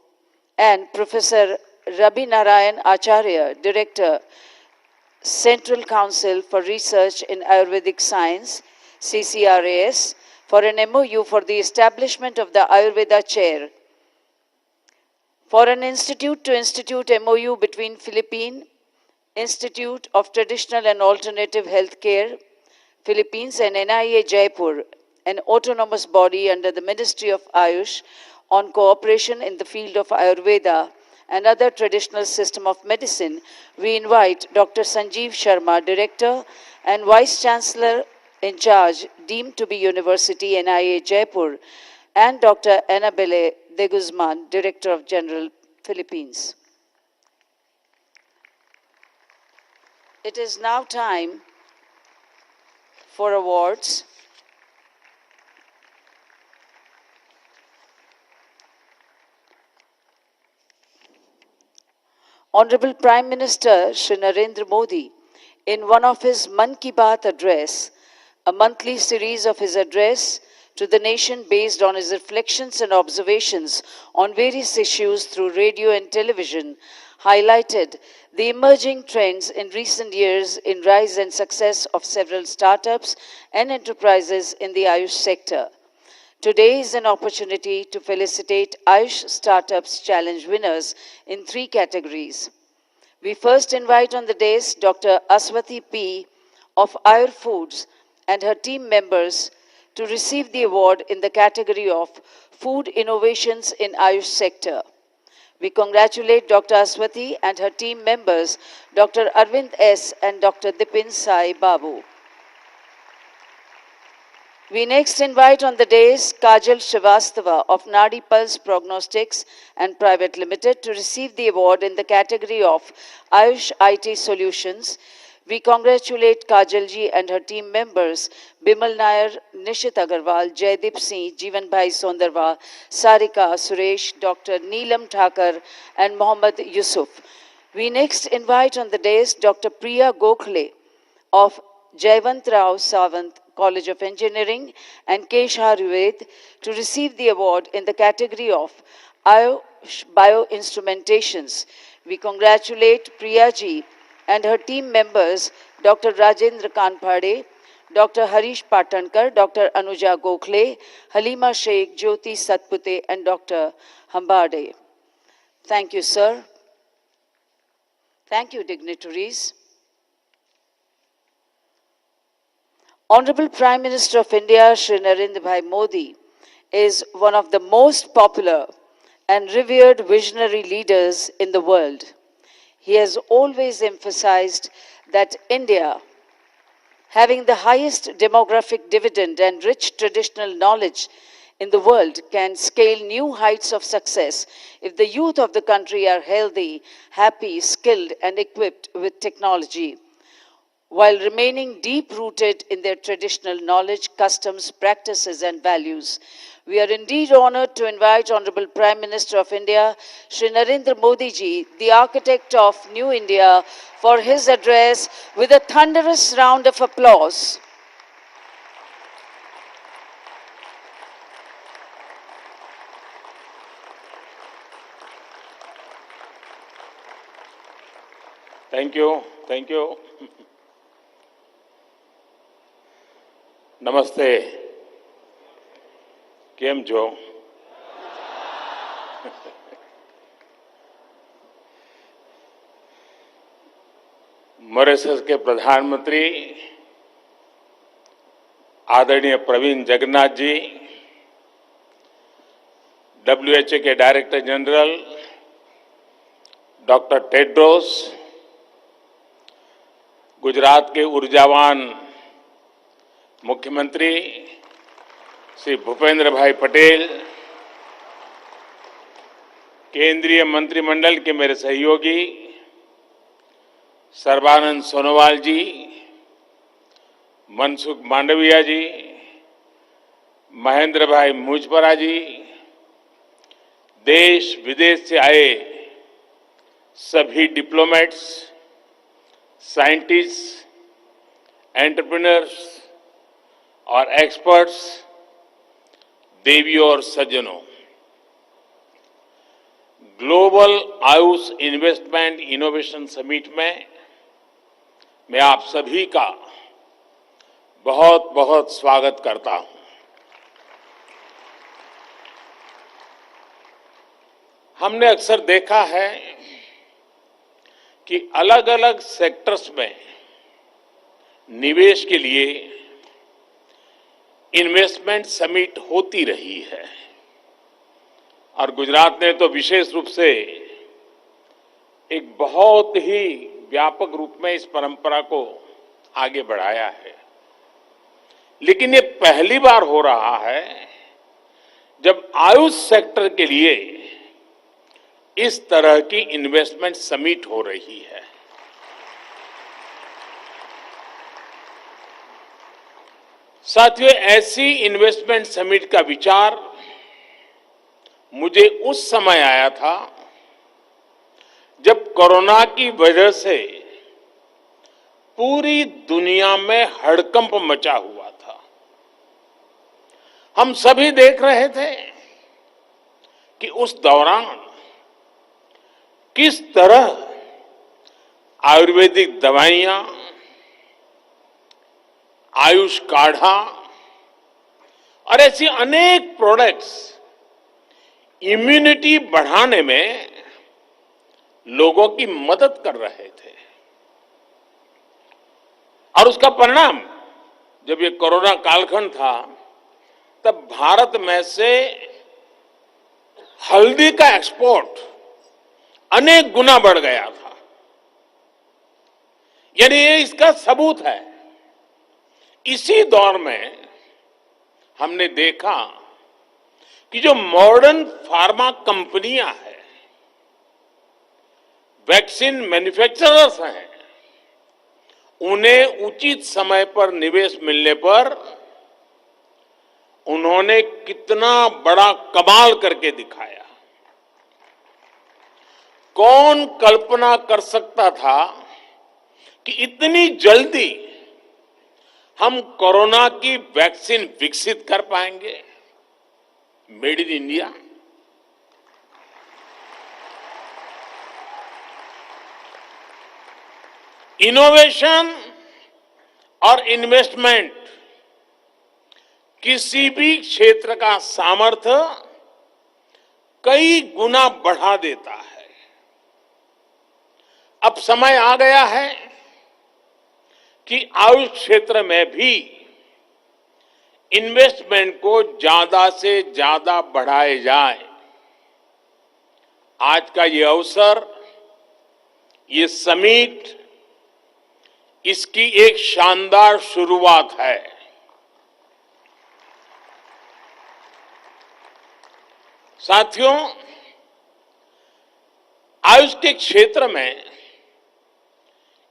and Professor Rabi Narayan Acharya, Director, Central Council for Research in Ayurvedic Science, CCRAS, for an MOU for the establishment of the Ayurveda Chair. For an institute-to-institute MOU between Philippine Institute of Traditional and Alternative Healthcare, Philippines, and NIA Jaipur, an autonomous body under the Ministry of Ayush, on cooperation in the field of Ayurveda and other traditional system of medicine, we invite Dr. Sanjeev Sharma, Director and Vice Chancellor in charge, deemed to be University NIA Jaipur, and Dr. Annabelle de Guzman, Director of General, Philippines. It is now time for awards. Honorable Prime Minister Shri Narendra Modi, in one of his Man Ki Baat address, a monthly series of his address to the nation based on his reflections and observations on various issues through radio and television, highlighted the emerging trends in recent years in rise and success of several startups and enterprises in the Ayush sector. Today is an opportunity to felicitate Ayush Startups Challenge winners in 3 categories. We first invite on the dais Dr. Aswati P. of Ayur Foods and her team members to receive the award in the category of Food Innovations in Ayush Sector. We congratulate Dr. Aswati and her team members, Dr. Arvind S. and Dr. Dipin Sai Babu. We next invite on the dais Kajal Srivastava of Nadi Pulse Prognostics and Private Limited to receive the award in the category of Ayush IT Solutions. We congratulate Kajal ji and her team members Bimal Nair, Nishit Agarwal, Jaideep Singh, Jeevan Bhai Sondarwa, Sarika, Suresh, Dr. Neelam Thakur and Mohammad Yusuf. We next invite on the dais Dr. Priya Gokhale of Jayavant Rao Sawant College of Engineering and Kesh Ayurved to receive the award in the category of Ayush Bioinstrumentations. We congratulate Priya ji and her team members, Dr. Rajendra Kanpade, Dr. Harish Patankar, Dr. Anuja Gokhale, Halima Sheikh, Jyoti Satpute, and Dr. Hambade. Thank you, sir. Thank you, dignitaries. Honorable Prime Minister of India, Shri Narendra Bhai Modi, is one of the most popular and revered visionary leaders in the world. He has always emphasized that India, having the highest demographic dividend and rich traditional knowledge in the world, can scale new heights of success if the youth of the country are healthy, happy, skilled, and equipped with technology, while remaining deep-rooted in their traditional knowledge, customs, practices, and values. We are indeed honored to invite Honorable Prime Minister of India, Shri Narendra Modi ji, the architect of New India, for his address with a thunderous round of applause. Thank you. Thank you. नमस्ते, केम जो? Mauritius के प्रधानमंत्री आदरणीय Praveen Jagannath ji, WHO के director general doctor Tedros, Gujarat के ऊर्जावान मुख्यमंत्री श्री भूपेंद्र भाई पटेल, केंद्रीय मंत्रिमंडल के मेरे सहयोगी सर्बानंद सोनोवाल जी, मनसुख मांडविया जी, महेंद्र भाई मुजपरा जी, देश विदेश से आए सभी डिप्लोमेट्स, साइंटिस्ट, एंटरप्रेन्योर्स और एक्सपर्ट्स, देवियों और सज्जनों, global Ayush investment innovation summit में मैं आप सभी का बहुत बहुत स्वागत करता हूं। हमने अक्सर देखा है कि अलग अलग सेक्टर्स में निवेश के लिए इन्वेस्टमेंट समिट होती रही है और गुजरात ने तो विशेष रूप से एक बहुत ही व्यापक रूप में इस परंपरा को आगे बढ़ाया है। लेकिन ये पहली बार हो रहा है जब आयुष सेक्टर के लिए इस तरह की इन्वेस्टमेंट समिट हो रही है। साथियों, ऐसी इन्वेस्टमेंट समिट का विचार मुझे उस समय आया था जब कोरोना की वजह से पूरी दुनिया में हड़कंप मचा हुआ था। हम सभी देख रहे थे कि उस दौरान किस तरह आयुर्वेदिक दवाइयां, आयुष काढ़ा और ऐसी अनेक प्रोडक्ट्स इम्यूनिटी बढ़ाने में लोगों की मदद कर रहे थे। और उसका परिणाम, जब ये कोरोना कालखंड था, तब भारत में से हल्दी का एक्सपोर्ट अनेक गुना बढ़ गया था। यानी ये इसका सबूत है। इसी दौर में हमने देखा कि जो मॉडर्न फार्मा कंपनियां हैं, वैक्सीन मैन्युफैक्चरर्स हैं, उन्हें उचित समय पर निवेश मिलने पर उन्होंने कितना बड़ा कमाल करके दिखाया। कौन कल्पना कर सकता था कि इतनी जल्दी हम कोरोना की वैक्सीन विकसित कर पाएंगे, मेड इन इंडिया। इनोवेशन और इन्वेस्टमेंट किसी भी क्षेत्र का सामर्थ्य कई गुना बढ़ा देता है। अब समय आ गया है कि आयुष क्षेत्र में भी इन्वेस्टमेंट को ज्यादा से ज्यादा बढ़ाए जाए। आज का ये अवसर, ये समिट, इसकी एक शानदार शुरुआत है। साथियों, आयुष के क्षेत्र में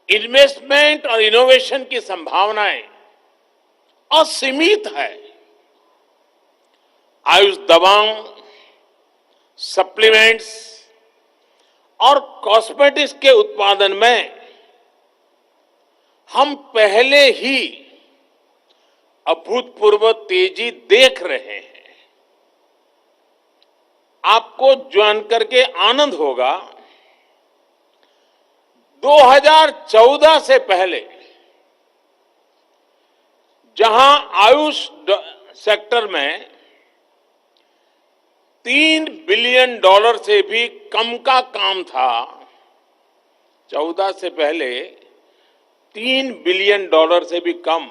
इन्वेस्टमेंट और इनोवेशन की संभावनाएं असीमित है। आयुष दवाओं, सप्लीमेंट्स और कॉस्मेटिक्स के उत्पादन में हम पहले ही अभूतपूर्व तेजी देख रहे हैं। आपको जान करके आनंद होगा, 2014 से पहले जहां आयुष सेक्टर में $3 बिलियन से भी कम का काम था, 14 से पहले $3 बिलियन से भी कम,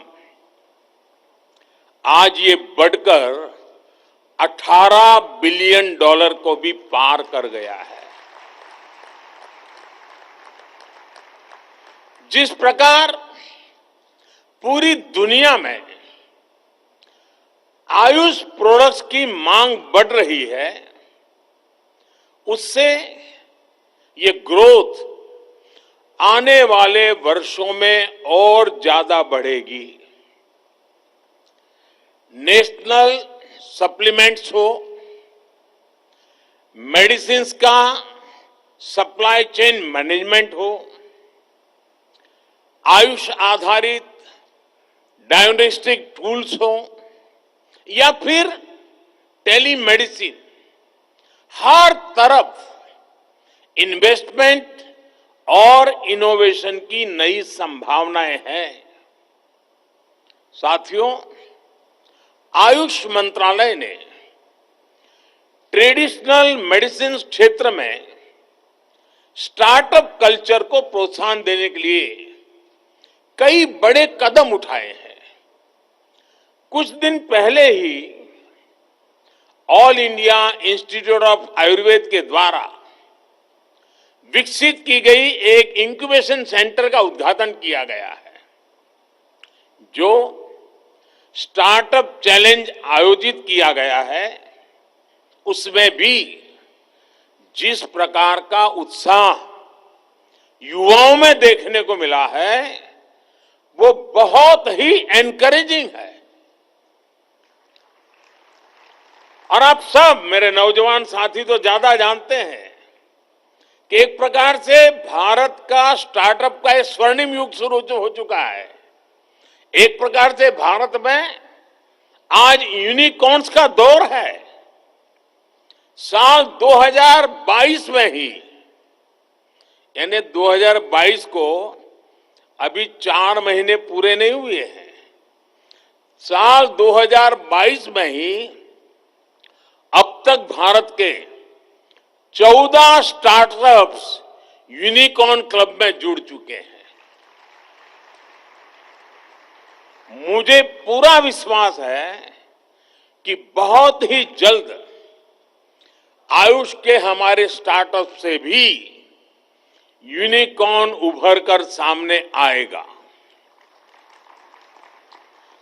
आज ये बढ़कर $18 बिलियन को भी पार कर गया है। जिस प्रकार पूरी दुनिया में आयुष प्रोडक्ट्स की मांग बढ़ रही है, उससे ये ग्रोथ आने वाले वर्षों में और ज्यादा बढ़ेगी। नेशनल सप्लीमेंट्स हो, मेडिसिन्स का सप्लाई चेन मैनेजमेंट हो, आयुष आधारित डायग्नोस्टिक टूल्स हो या फिर टेलीमेडिसिन, हर तरफ इन्वेस्टमेंट और इनोवेशन की नई संभावनाएं हैं। साथियों, आयुष मंत्रालय ने ट्रेडिशनल मेडिसिन क्षेत्र में स्टार्टअप कल्चर को प्रोत्साहन देने के लिए कई बड़े कदम उठाए हैं। कुछ दिन पहले ही all India institute of Ayurveda के द्वारा विकसित की गई एक इंक्यूबेशन सेंटर का उद्घाटन किया गया है, जो स्टार्टअप चैलेंज आयोजित किया गया है। उसमें भी जिस प्रकार का उत्साह युवाओं में देखने को मिला है, वो बहुत ही एनकरेजिंग है। और आप सब मेरे नौजवान साथी तो ज्यादा जानते हैं कि एक प्रकार से भारत का स्टार्टअप का एक स्वर्णिम युग शुरू हो चुका है। एक प्रकार से भारत में आज यूनिकॉर्न्स का दौर है। साल 2022 में ही, यानी 2022 को अभी 4 महीने पूरे नहीं हुए हैं, साल 2022 में ही अब तक भारत के 14 स्टार्टअप्स यूनिकॉर्न क्लब में जुड़ चुके हैं। मुझे पूरा विश्वास है कि बहुत ही जल्द आयुष के हमारे स्टार्टअप से भी यूनिकॉर्न उभर कर सामने आएगा।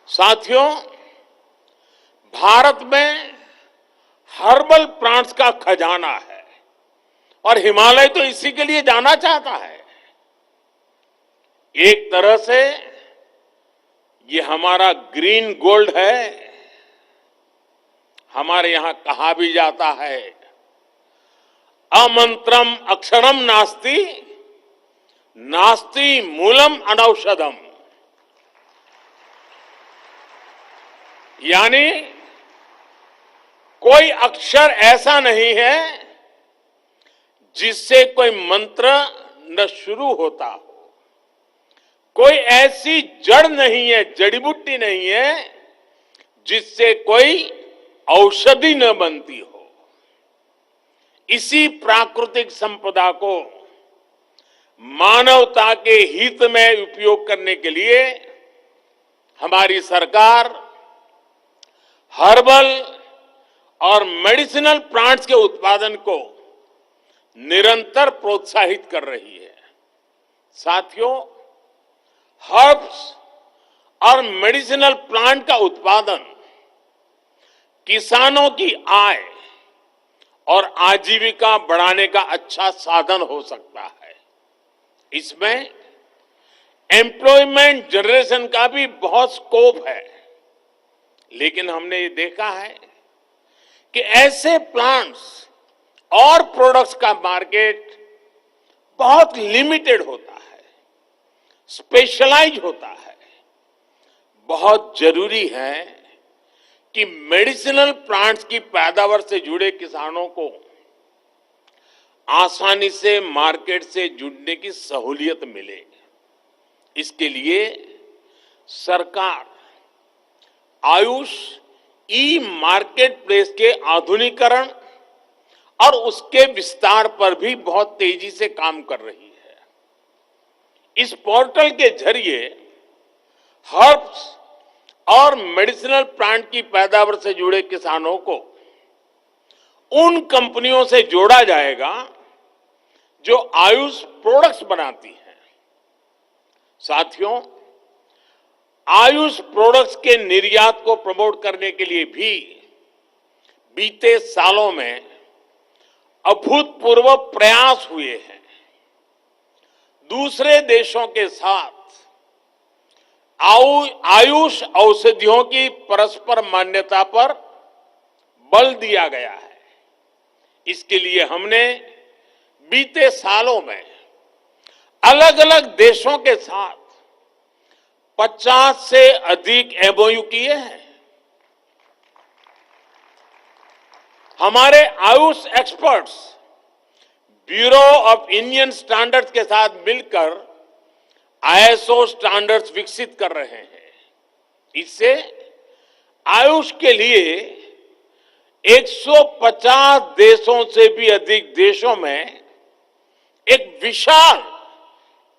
साथियों, भारत में हर्बल प्लांट्स का खजाना है और हिमालय तो इसी के लिए जाना चाहता है। एक तरह से ये हमारा ग्रीन गोल्ड है। हमारे यहां कहा भी जाता है, अमंत्रम अक्षरम नास्ति, नास्ति मूलम अनौषधम। यानी कोई अक्षर ऐसा नहीं है जिससे कोई मंत्र न शुरू होता हो, कोई ऐसी जड़ नहीं है, जड़ी बूटी नहीं है जिससे कोई औषधि न बनती हो। इसी प्राकृतिक संपदा को मानवता के हित में उपयोग करने के लिए हमारी सरकार हर्बल और मेडिसिनल प्लांट्स के उत्पादन को निरंतर प्रोत्साहित कर रही है। साथियों, हर्ब्स और मेडिसिनल प्लांट का उत्पादन किसानों की आय और आजीविका बढ़ाने का अच्छा साधन हो सकता है। इसमें एम्प्लॉयमेंट जनरेशन का भी बहुत स्कोप है। लेकिन हमने ये देखा है कि ऐसे प्लांट्स और प्रोडक्ट्स का मार्केट बहुत लिमिटेड होता है, स्पेशलाइज होता है। बहुत जरूरी है कि मेडिसिनल प्लांट्स की पैदावार से जुड़े किसानों को आसानी से मार्केट से जुड़ने की सहूलियत मिले। इसके लिए सरकार आयुष ई मार्केट प्लेस के आधुनिकीकरण और उसके विस्तार पर भी बहुत तेजी से काम कर रही है। इस पोर्टल के जरिए हर्ब्स और मेडिसिनल प्लांट की पैदावार से जुड़े किसानों को उन कंपनियों से जोड़ा जाएगा जो आयुष प्रोडक्ट्स बनाती हैं। साथियों, आयुष प्रोडक्ट्स के निर्यात को प्रमोट करने के लिए भी बीते सालों में अब अभूतपूर्व प्रयास हुए हैं। दूसरे देशों के साथ आयुष औषधियों की परस्पर मान्यता पर बल दिया गया है। इसके लिए हमने बीते सालों में अलग अलग देशों के साथ 50 से अधिक एमओयू किए हैं। हमारे Ayush experts bureau of Indian standards के साथ मिलकर आईएसओ स्टैंडर्ड्स विकसित कर रहे हैं। इससे आयुष के लिए 150 देशों से भी अधिक देशों में एक विशाल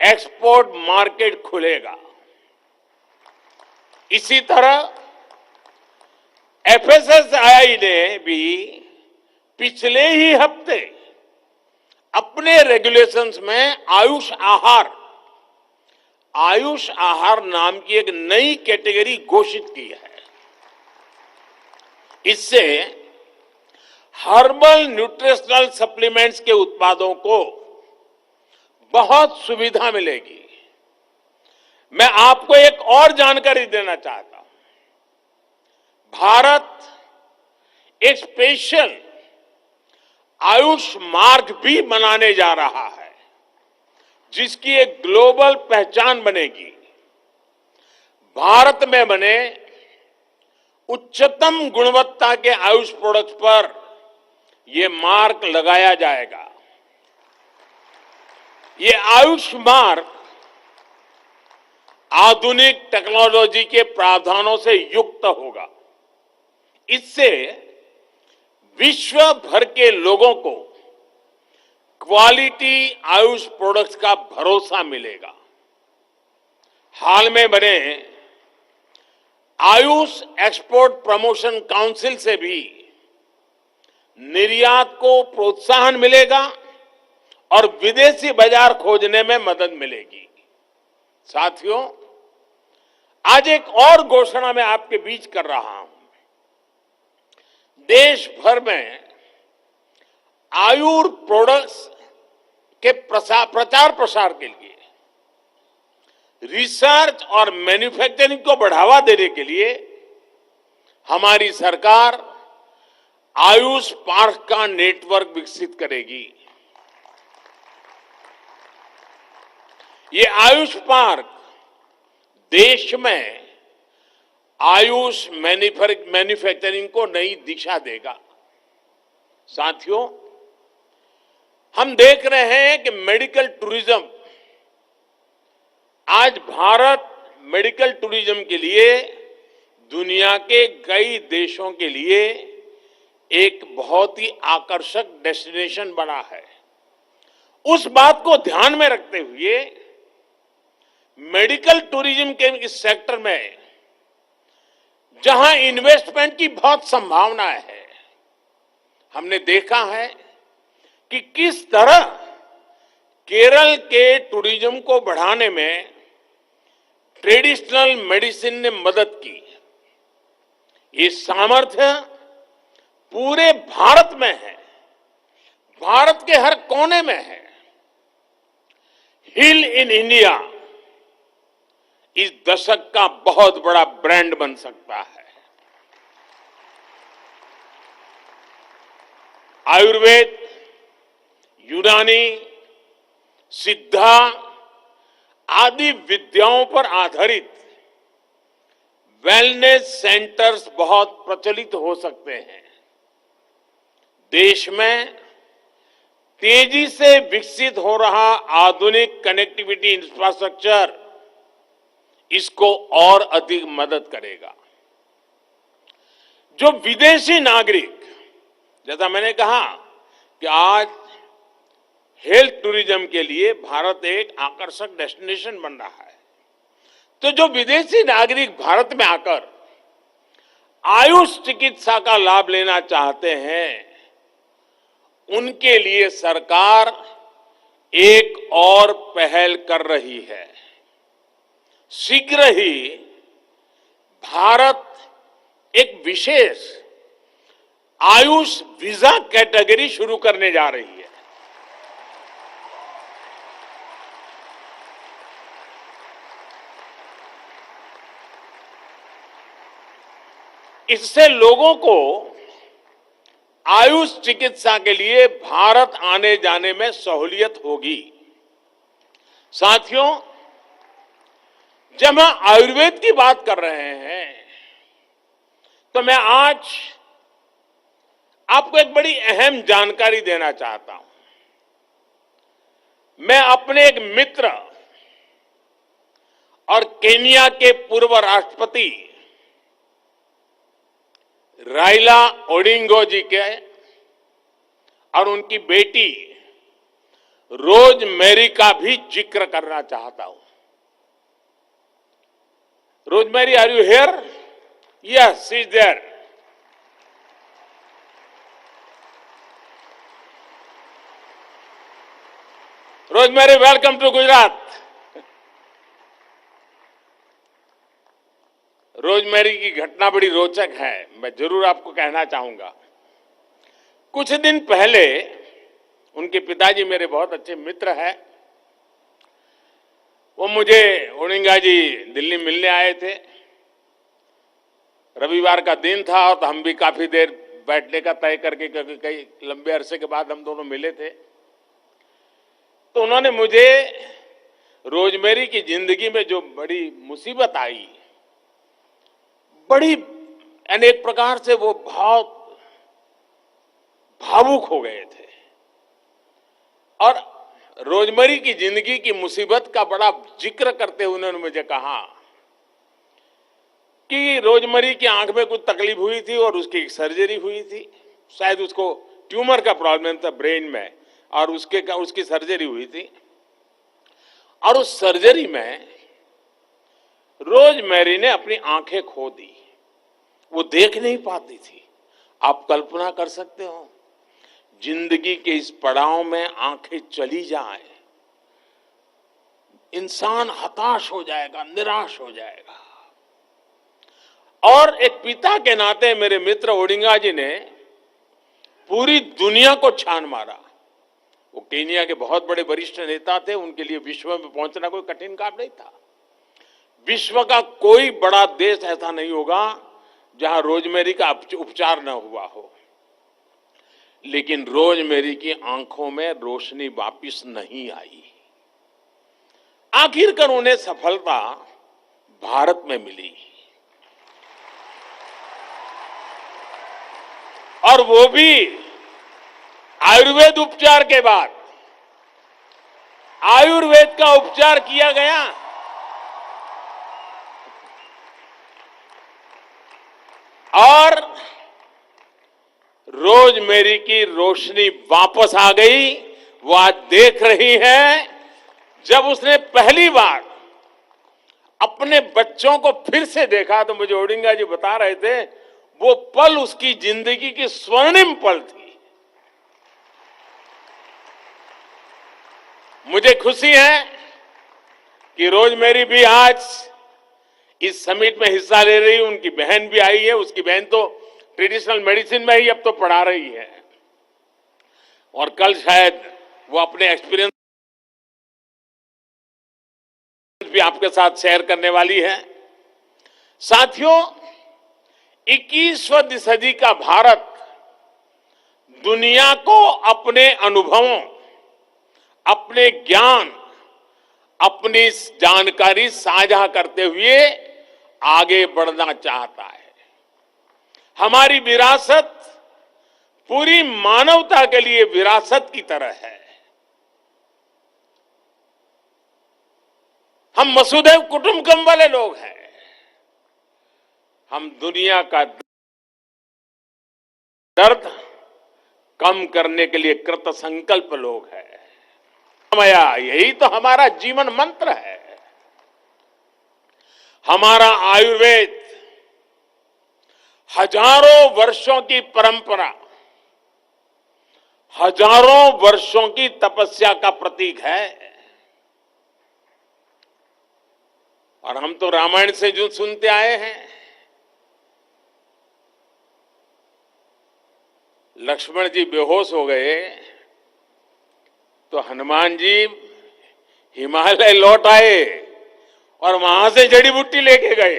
एक्सपोर्ट मार्केट खुलेगा। इसी तरह एफएसएसएआई ने भी पिछले ही हफ्ते अपने रेगुलेशंस में आयुष आहार नाम की एक नई कैटेगरी घोषित की है। इससे हर्बल न्यूट्रिशनल सप्लीमेंट्स के उत्पादों को बहुत सुविधा मिलेगी। मैं आपको एक और जानकारी देना चाहता हूं। भारत एक स्पेशल आयुष मार्ग भी बनाने जा रहा है, जिसकी एक ग्लोबल पहचान बनेगी। भारत में बने उच्चतम गुणवत्ता के आयुष प्रोडक्ट्स पर यह मार्क लगाया जाएगा। ये आयुष मार्क आधुनिक टेक्नोलॉजी के प्रावधानों से युक्त होगा। इससे विश्व भर के लोगों को क्वालिटी आयुष प्रोडक्ट्स का भरोसा मिलेगा। हाल में बने आयुष एक्सपोर्ट प्रमोशन काउंसिल से भी निर्यात को प्रोत्साहन मिलेगा और विदेशी बाजार खोजने में मदद मिलेगी। साथियों, आज एक और घोषणा मैं आपके बीच कर रहा हूं। देश भर में आयुर प्रोडक्ट्स के प्रचार प्रसार के लिए, रिसर्च और मैन्युफैक्चरिंग को बढ़ावा देने के लिए हमारी सरकार आयुष पार्क का नेटवर्क विकसित करेगी। ये आयुष पार्क देश में आयुष मैन्युफैक्चरिंग को नई दिशा देगा। साथियों, हम देख रहे हैं कि मेडिकल टूरिज्म, आज भारत मेडिकल टूरिज्म के लिए दुनिया के कई देशों के लिए एक बहुत ही आकर्षक डेस्टिनेशन बना है। उस बात को ध्यान में रखते हुए मेडिकल टूरिज्म के इस सेक्टर में जहां इन्वेस्टमेंट की बहुत संभावनाएं है, हमने देखा है कि किस तरह केरल के टूरिज्म को बढ़ाने में ट्रेडिशनल मेडिसिन ने मदद की। ये सामर्थ्य पूरे भारत में है, भारत के हर कोने में है। हिल इन इंडिया इस दशक का बहुत बड़ा ब्रांड बन सकता है। आयुर्वेद, यूनानी, सिद्धा आदि विद्याओं पर आधारित वेलनेस सेंटर्स बहुत प्रचलित हो सकते हैं। देश में तेजी से विकसित हो रहा आधुनिक कनेक्टिविटी इंफ्रास्ट्रक्चर इसको और अधिक मदद करेगा। जो विदेशी नागरिक, जैसा मैंने कहा कि आज हेल्थ टूरिज्म के लिए भारत एक आकर्षक डेस्टिनेशन बन रहा है, तो जो विदेशी नागरिक भारत में आकर आयुष चिकित्सा का लाभ लेना चाहते हैं, उनके लिए सरकार एक और पहल कर रही है। शीघ्र ही भारत एक विशेष आयुष वीजा कैटेगरी शुरू करने जा रही है। इससे लोगों को आयुष चिकित्सा के लिए भारत आने जाने में सहूलियत होगी। साथियों, जब हम आयुर्वेद की बात कर रहे हैं तो मैं आज आपको एक बड़ी अहम जानकारी देना चाहता हूं। मैं अपने एक मित्र और केनिया के पूर्व राष्ट्रपति राइला ओडिंगो जी के और उनकी बेटी रोज मैरी का भी जिक्र करना चाहता हूं। Rose Mary, are you here? Yes, she is there. Rose Mary, welcome to Gujarat. Rosemary की घटना बड़ी रोचक है, मैं जरूर आपको कहना चाहूंगा। कुछ दिन पहले उनके पिताजी मेरे बहुत अच्छे मित्र हैं। वो मुझे ओडिंगा जी दिल्ली मिलने आए थे। रविवार का दिन था और हम भी काफी देर बैठने का तय करके, क्योंकि कई लंबे अरसे के बाद हम दोनों मिले थे। तो उन्होंने मुझे रोजमेरी की जिंदगी में जो बड़ी मुसीबत आई, बड़ी अनेक प्रकार से वो बहुत भावुक हो गए थे और रोजमेरी की जिंदगी की मुसीबत का बड़ा जिक्र करते हुए उन्होंने मुझे कहा कि रोजमेरी की आंख में कुछ तकलीफ हुई थी और उसकी एक सर्जरी हुई थी। शायद उसको ट्यूमर का प्रॉब्लम था ब्रेन में और उसकी सर्जरी हुई थी। और उस सर्जरी में रोजमेरी ने अपनी आंखें खो दी। वो देख नहीं पाती थी। आप कल्पना कर सकते हो, जिंदगी के इस पड़ाव में आंखें चली जाए, इंसान हताश हो जाएगा, निराश हो जाएगा। और एक पिता के नाते मेरे मित्र ओडिंगा जी ने पूरी दुनिया को छान मारा। वो केनिया के बहुत बड़े वरिष्ठ नेता थे, उनके लिए विश्व में पहुंचना कोई कठिन काम नहीं था। विश्व का कोई बड़ा देश ऐसा नहीं होगा जहां रोजमेरी का उपचार न हुआ हो। लेकिन रोजमेरी की आंखों में रोशनी वापिस नहीं आई। आखिरकार उन्हें सफलता भारत में मिली और वो भी आयुर्वेद उपचार के बाद। आयुर्वेद का उपचार किया गया और रोजमेरी की रोशनी वापस आ गई। वो आज देख रही है, जब उसने पहली बार अपने बच्चों को फिर से देखा तो मुझे ओडिंगा जी बता रहे थे, वो पल उसकी जिंदगी की स्वर्णिम पल थी। मुझे खुशी है कि रोजमेरी भी आज इस समिट में हिस्सा ले रही। उनकी बहन भी आई है। उसकी बहन तो ट्रेडिशनल मेडिसिन में ही अब तो पढ़ा रही है और कल शायद वो अपने एक्सपीरियंस भी आपके साथ शेयर करने वाली है। साथियों, 21वीं सदी का भारत दुनिया को अपने अनुभवों, अपने ज्ञान, अपनी जानकारी साझा करते हुए आगे बढ़ना चाहता है। हमारी विरासत पूरी मानवता के लिए विरासत की तरह है। हम वसुधैव कुटुंबकम वाले लोग हैं। हम दुनिया का दर्द कम करने के लिए कृत संकल्प लोग हैं। यही तो हमारा जीवन मंत्र है। हमारा आयुर्वेद हजारों वर्षों की परंपरा, हजारों वर्षों की तपस्या का प्रतीक है। और हम तो रामायण से जो सुनते आए हैं, लक्ष्मण जी बेहोश हो गए तो हनुमान जी हिमालय लौट आए और वहां से जड़ी बूटी लेके गए।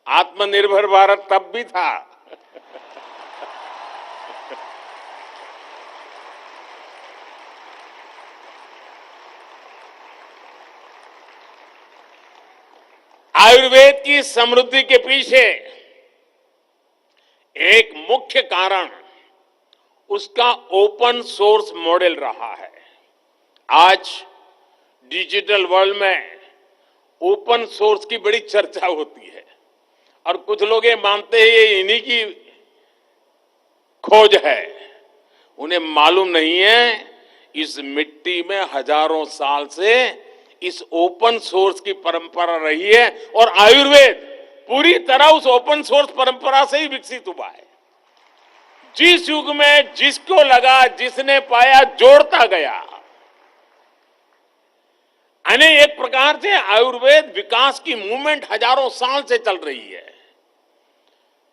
आत्मनिर्भर भारत तब भी था। आयुर्वेद की समृद्धि के पीछे एक मुख्य कारण उसका ओपन सोर्स मॉडल रहा है। आज डिजिटल वर्ल्ड में ओपन सोर्स की बड़ी चर्चा होती है और कुछ लोग ये मानते हैं ये इन्हीं की खोज है। उन्हें मालूम नहीं है इस मिट्टी में हजारों साल से इस ओपन सोर्स की परंपरा रही है और आयुर्वेद पूरी तरह उस ओपन सोर्स परंपरा से ही विकसित हुआ है। जिस युग में जिसको लगा जिसने पाया जोड़ता गया। यानी एक प्रकार से आयुर्वेद विकास की मूवमेंट हजारों साल से चल रही है।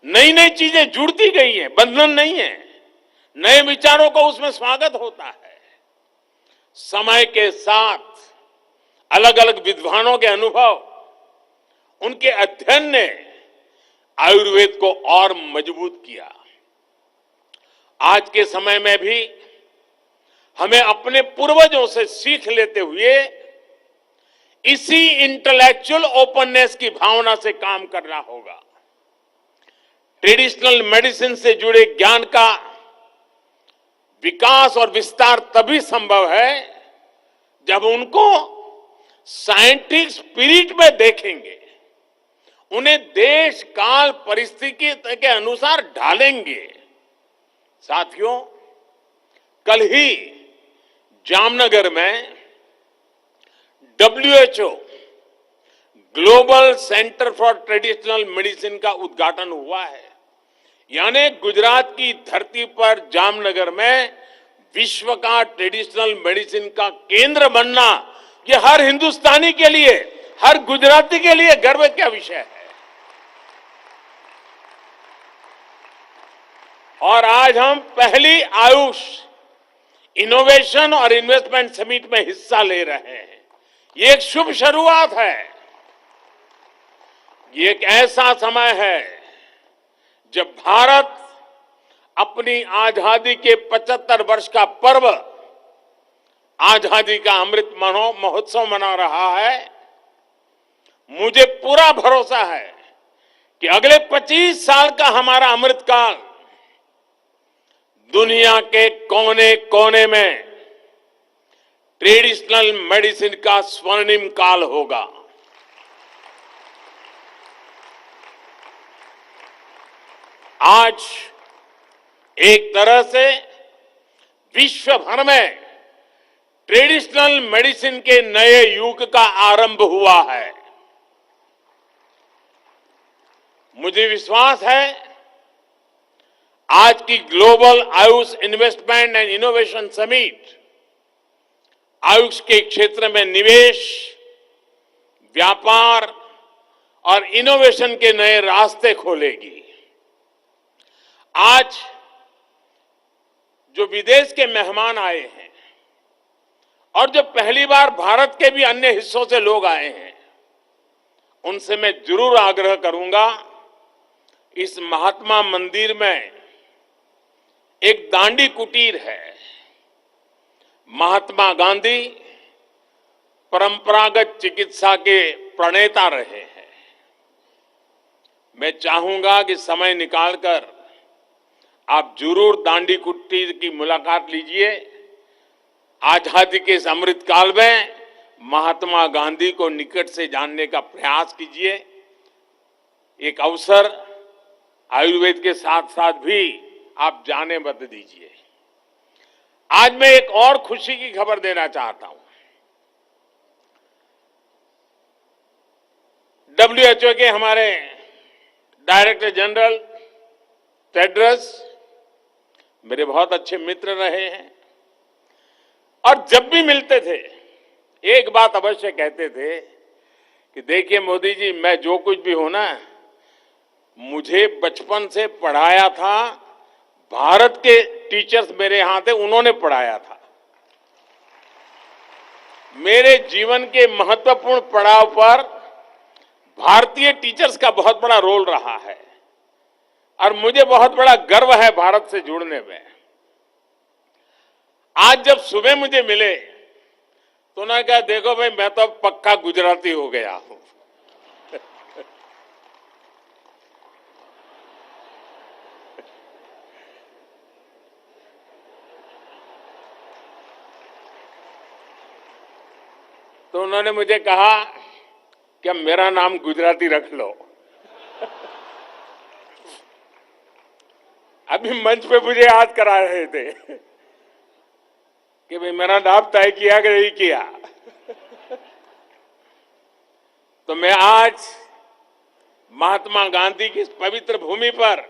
नई नई चीजें जुड़ती गई हैं, बंधन नहीं है। नए विचारों को उसमें स्वागत होता है। समय के साथ अलग अलग विद्वानों के अनुभव, उनके अध्ययन ने आयुर्वेद को और मजबूत किया। आज के समय में भी हमें अपने पूर्वजों से सीख लेते हुए इसी इंटेलेक्चुअल ओपननेस की भावना से काम करना होगा। ट्रेडिशनल मेडिसिन से जुड़े ज्ञान का विकास और विस्तार तभी संभव है जब उनको साइंटिफिक स्पिरिट में देखेंगे, उन्हें देश काल परिस्थिति के अनुसार ढालेंगे। साथियों, कल ही जामनगर में WHO global centre for traditional medicine का उद्घाटन हुआ है। यानी गुजरात की धरती पर जामनगर में विश्व का ट्रेडिशनल मेडिसिन का केंद्र बनना, यह हर हिंदुस्तानी के लिए, हर गुजराती के लिए गर्व का विषय है। और आज हम पहली आयुष इनोवेशन और इन्वेस्टमेंट समिट में हिस्सा ले रहे हैं। ये एक शुभ शुरुआत है। ये एक ऐसा समय है जब भारत अपनी आजादी के 75 वर्ष का पर्व, आजादी का अमृत महोत्सव मना रहा है। मुझे पूरा भरोसा है कि अगले 25 साल का हमारा अमृतकाल दुनिया के कोने कोने में ट्रेडिशनल मेडिसिन का स्वर्णिम काल होगा। आज एक तरह से विश्व भर में ट्रेडिशनल मेडिसिन के नए युग का आरंभ हुआ है। मुझे विश्वास है आज की global Ayush investment and innovation summit Ayush के क्षेत्र में निवेश, व्यापार और इनोवेशन के नए रास्ते खोलेगी। आज जो विदेश के मेहमान आए हैं और जो पहली बार भारत के भी अन्य हिस्सों से लोग आए हैं, उनसे मैं जरूर आग्रह करूंगा, इस महात्मा मंदिर में एक दांडी कुटीर है। महात्मा गांधी परंपरागत चिकित्सा के प्रणेता रहे हैं। मैं चाहूंगा कि समय निकालकर आप जरूर दांडी कुटीर की मुलाकात लीजिए। आजादी के इस अमृत काल में महात्मा गांधी को निकट से जानने का प्रयास कीजिए। एक अवसर आयुर्वेद के साथ साथ भी आप जाने मत दीजिए। आज मैं एक और खुशी की खबर देना चाहता हूं। WHO के हमारे डायरेक्टर जनरल टेड्रस मेरे बहुत अच्छे मित्र रहे हैं और जब भी मिलते थे एक बात अवश्य कहते थे कि देखिए मोदी जी, मैं जो कुछ भी हूं ना, मुझे बचपन से पढ़ाया था भारत के टीचर्स मेरे यहां थे, उन्होंने पढ़ाया था। मेरे जीवन के महत्वपूर्ण पड़ाव पर भारतीय टीचर्स का बहुत बड़ा रोल रहा है और मुझे बहुत बड़ा गर्व है भारत से जुड़ने में। आज जब सुबह मुझे मिले तो उन्होंने कहा, देखो भाई, मैं तो अब पक्का गुजराती हो गया हूं। तो उन्होंने मुझे कहा कि अब मेरा नाम गुजराती रख लो। अभी मंच पे मुझे याद करा रहे थे कि भाई मेरा नाम तय किया कि नहीं किया। तो मैं आज महात्मा गांधी की इस पवित्र भूमि पर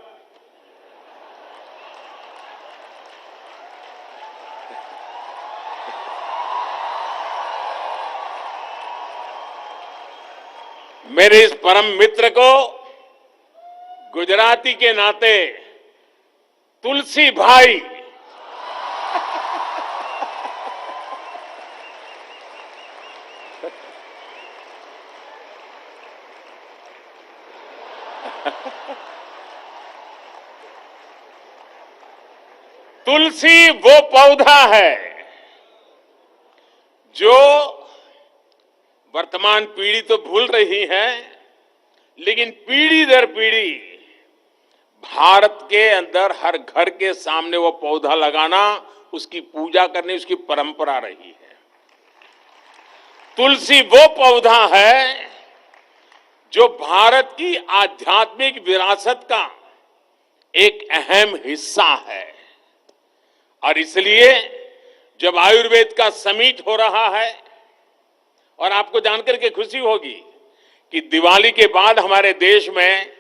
मेरे इस परम मित्र को गुजराती के नाते तुलसी भाई तुलसी वो पौधा है जो वर्तमान पीढ़ी तो भूल रही है, लेकिन पीढ़ी दर पीढ़ी भारत के अंदर हर घर के सामने वो पौधा लगाना, उसकी पूजा करनी, उसकी परंपरा रही है। तुलसी वो पौधा है जो भारत की आध्यात्मिक विरासत का एक अहम हिस्सा है। और इसलिए जब आयुर्वेद का समिट हो रहा है, और आपको जानकर के खुशी होगी कि दिवाली के बाद हमारे देश में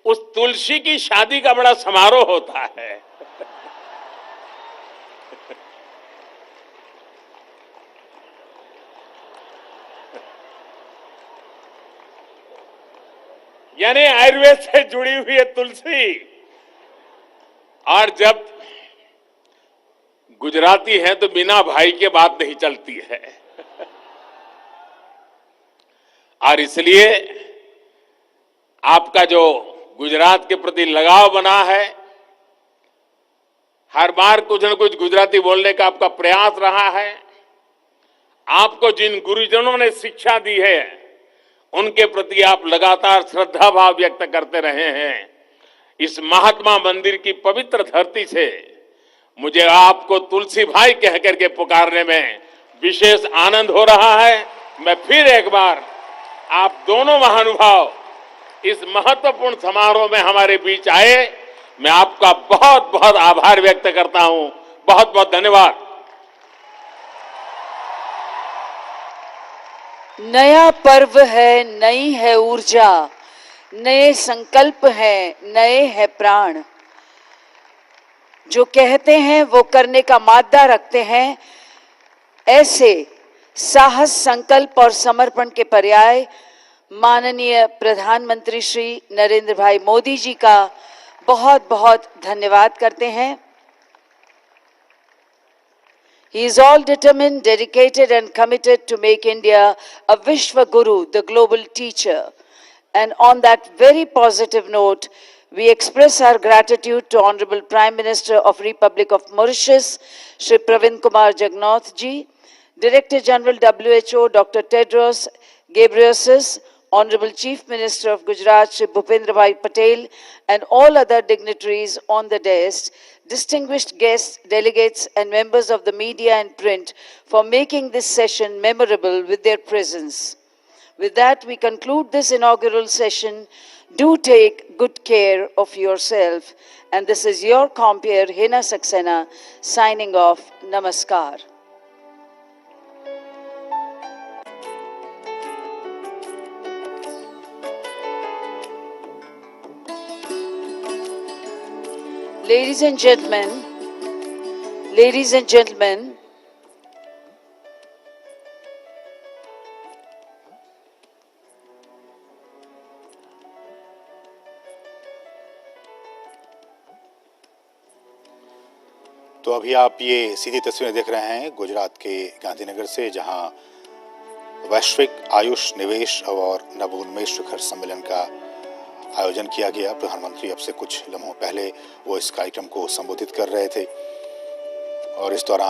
उस तुलसी की शादी का बड़ा समारोह होता है। यानी आयुर्वेद से जुड़ी हुई है तुलसी। और जब गुजराती है तो बिना भाई के बात नहीं चलती है। और इसलिए आपका जो गुजरात के प्रति लगाव बना है, हर बार कुछ न कुछ गुजराती बोलने का आपका प्रयास रहा है। आपको जिन गुरुजनों ने शिक्षा दी है, उनके प्रति आप लगातार श्रद्धा भाव व्यक्त करते रहे हैं। इस महात्मा मंदिर की पवित्र धरती से मुझे आपको तुलसी भाई कह करके पुकारने में विशेष आनंद हो रहा है। मैं फिर एक बार आप दोनों महानुभाव इस महत्वपूर्ण समारोह में हमारे बीच आए, मैं आपका बहुत बहुत आभार व्यक्त करता हूं। बहुत बहुत धन्यवाद। नया पर्व है, नई है ऊर्जा, नए संकल्प हैं, नए है प्राण। जो कहते हैं वो करने का मादा रखते हैं। ऐसे साहस, संकल्प और समर्पण के पर्याय माननीय प्रधानमंत्री श्री नरेंद्र भाई मोदी जी का बहुत बहुत धन्यवाद करते हैं। He is all determined, dedicated and committed to make India a Vishwa Guru, the global teacher. And on that very positive note, we express our gratitude to Honorable Prime Minister of Republic of Mauritius, Shri Pravind Kumar Jagnauth ji, Director General WHO, Dr. Tedros Ghebreyesus, Honorable Chief Minister of Gujarat, Shri Bhupendra Bhai Patel, and all other dignitaries on the dais, distinguished guests, delegates, and members of the media and print for making this session memorable with their presence. With that, we conclude this inaugural session. Do take good care of yourself. And this is your compeer, Hina Saxena, signing off. Namaskar. Ladies and gentlemen, अभी आप ये सीधी तस्वीरें देख रहे हैं गुजरात के गांधीनगर से, जहां वैश्विक आयुष निवेश और नवोन्मेष शिखर सम्मेलन का आयोजन किया गया। प्रधानमंत्री अब से कुछ लम्हों पहले वो इस कार्यक्रम को संबोधित कर रहे थे और इस दौरान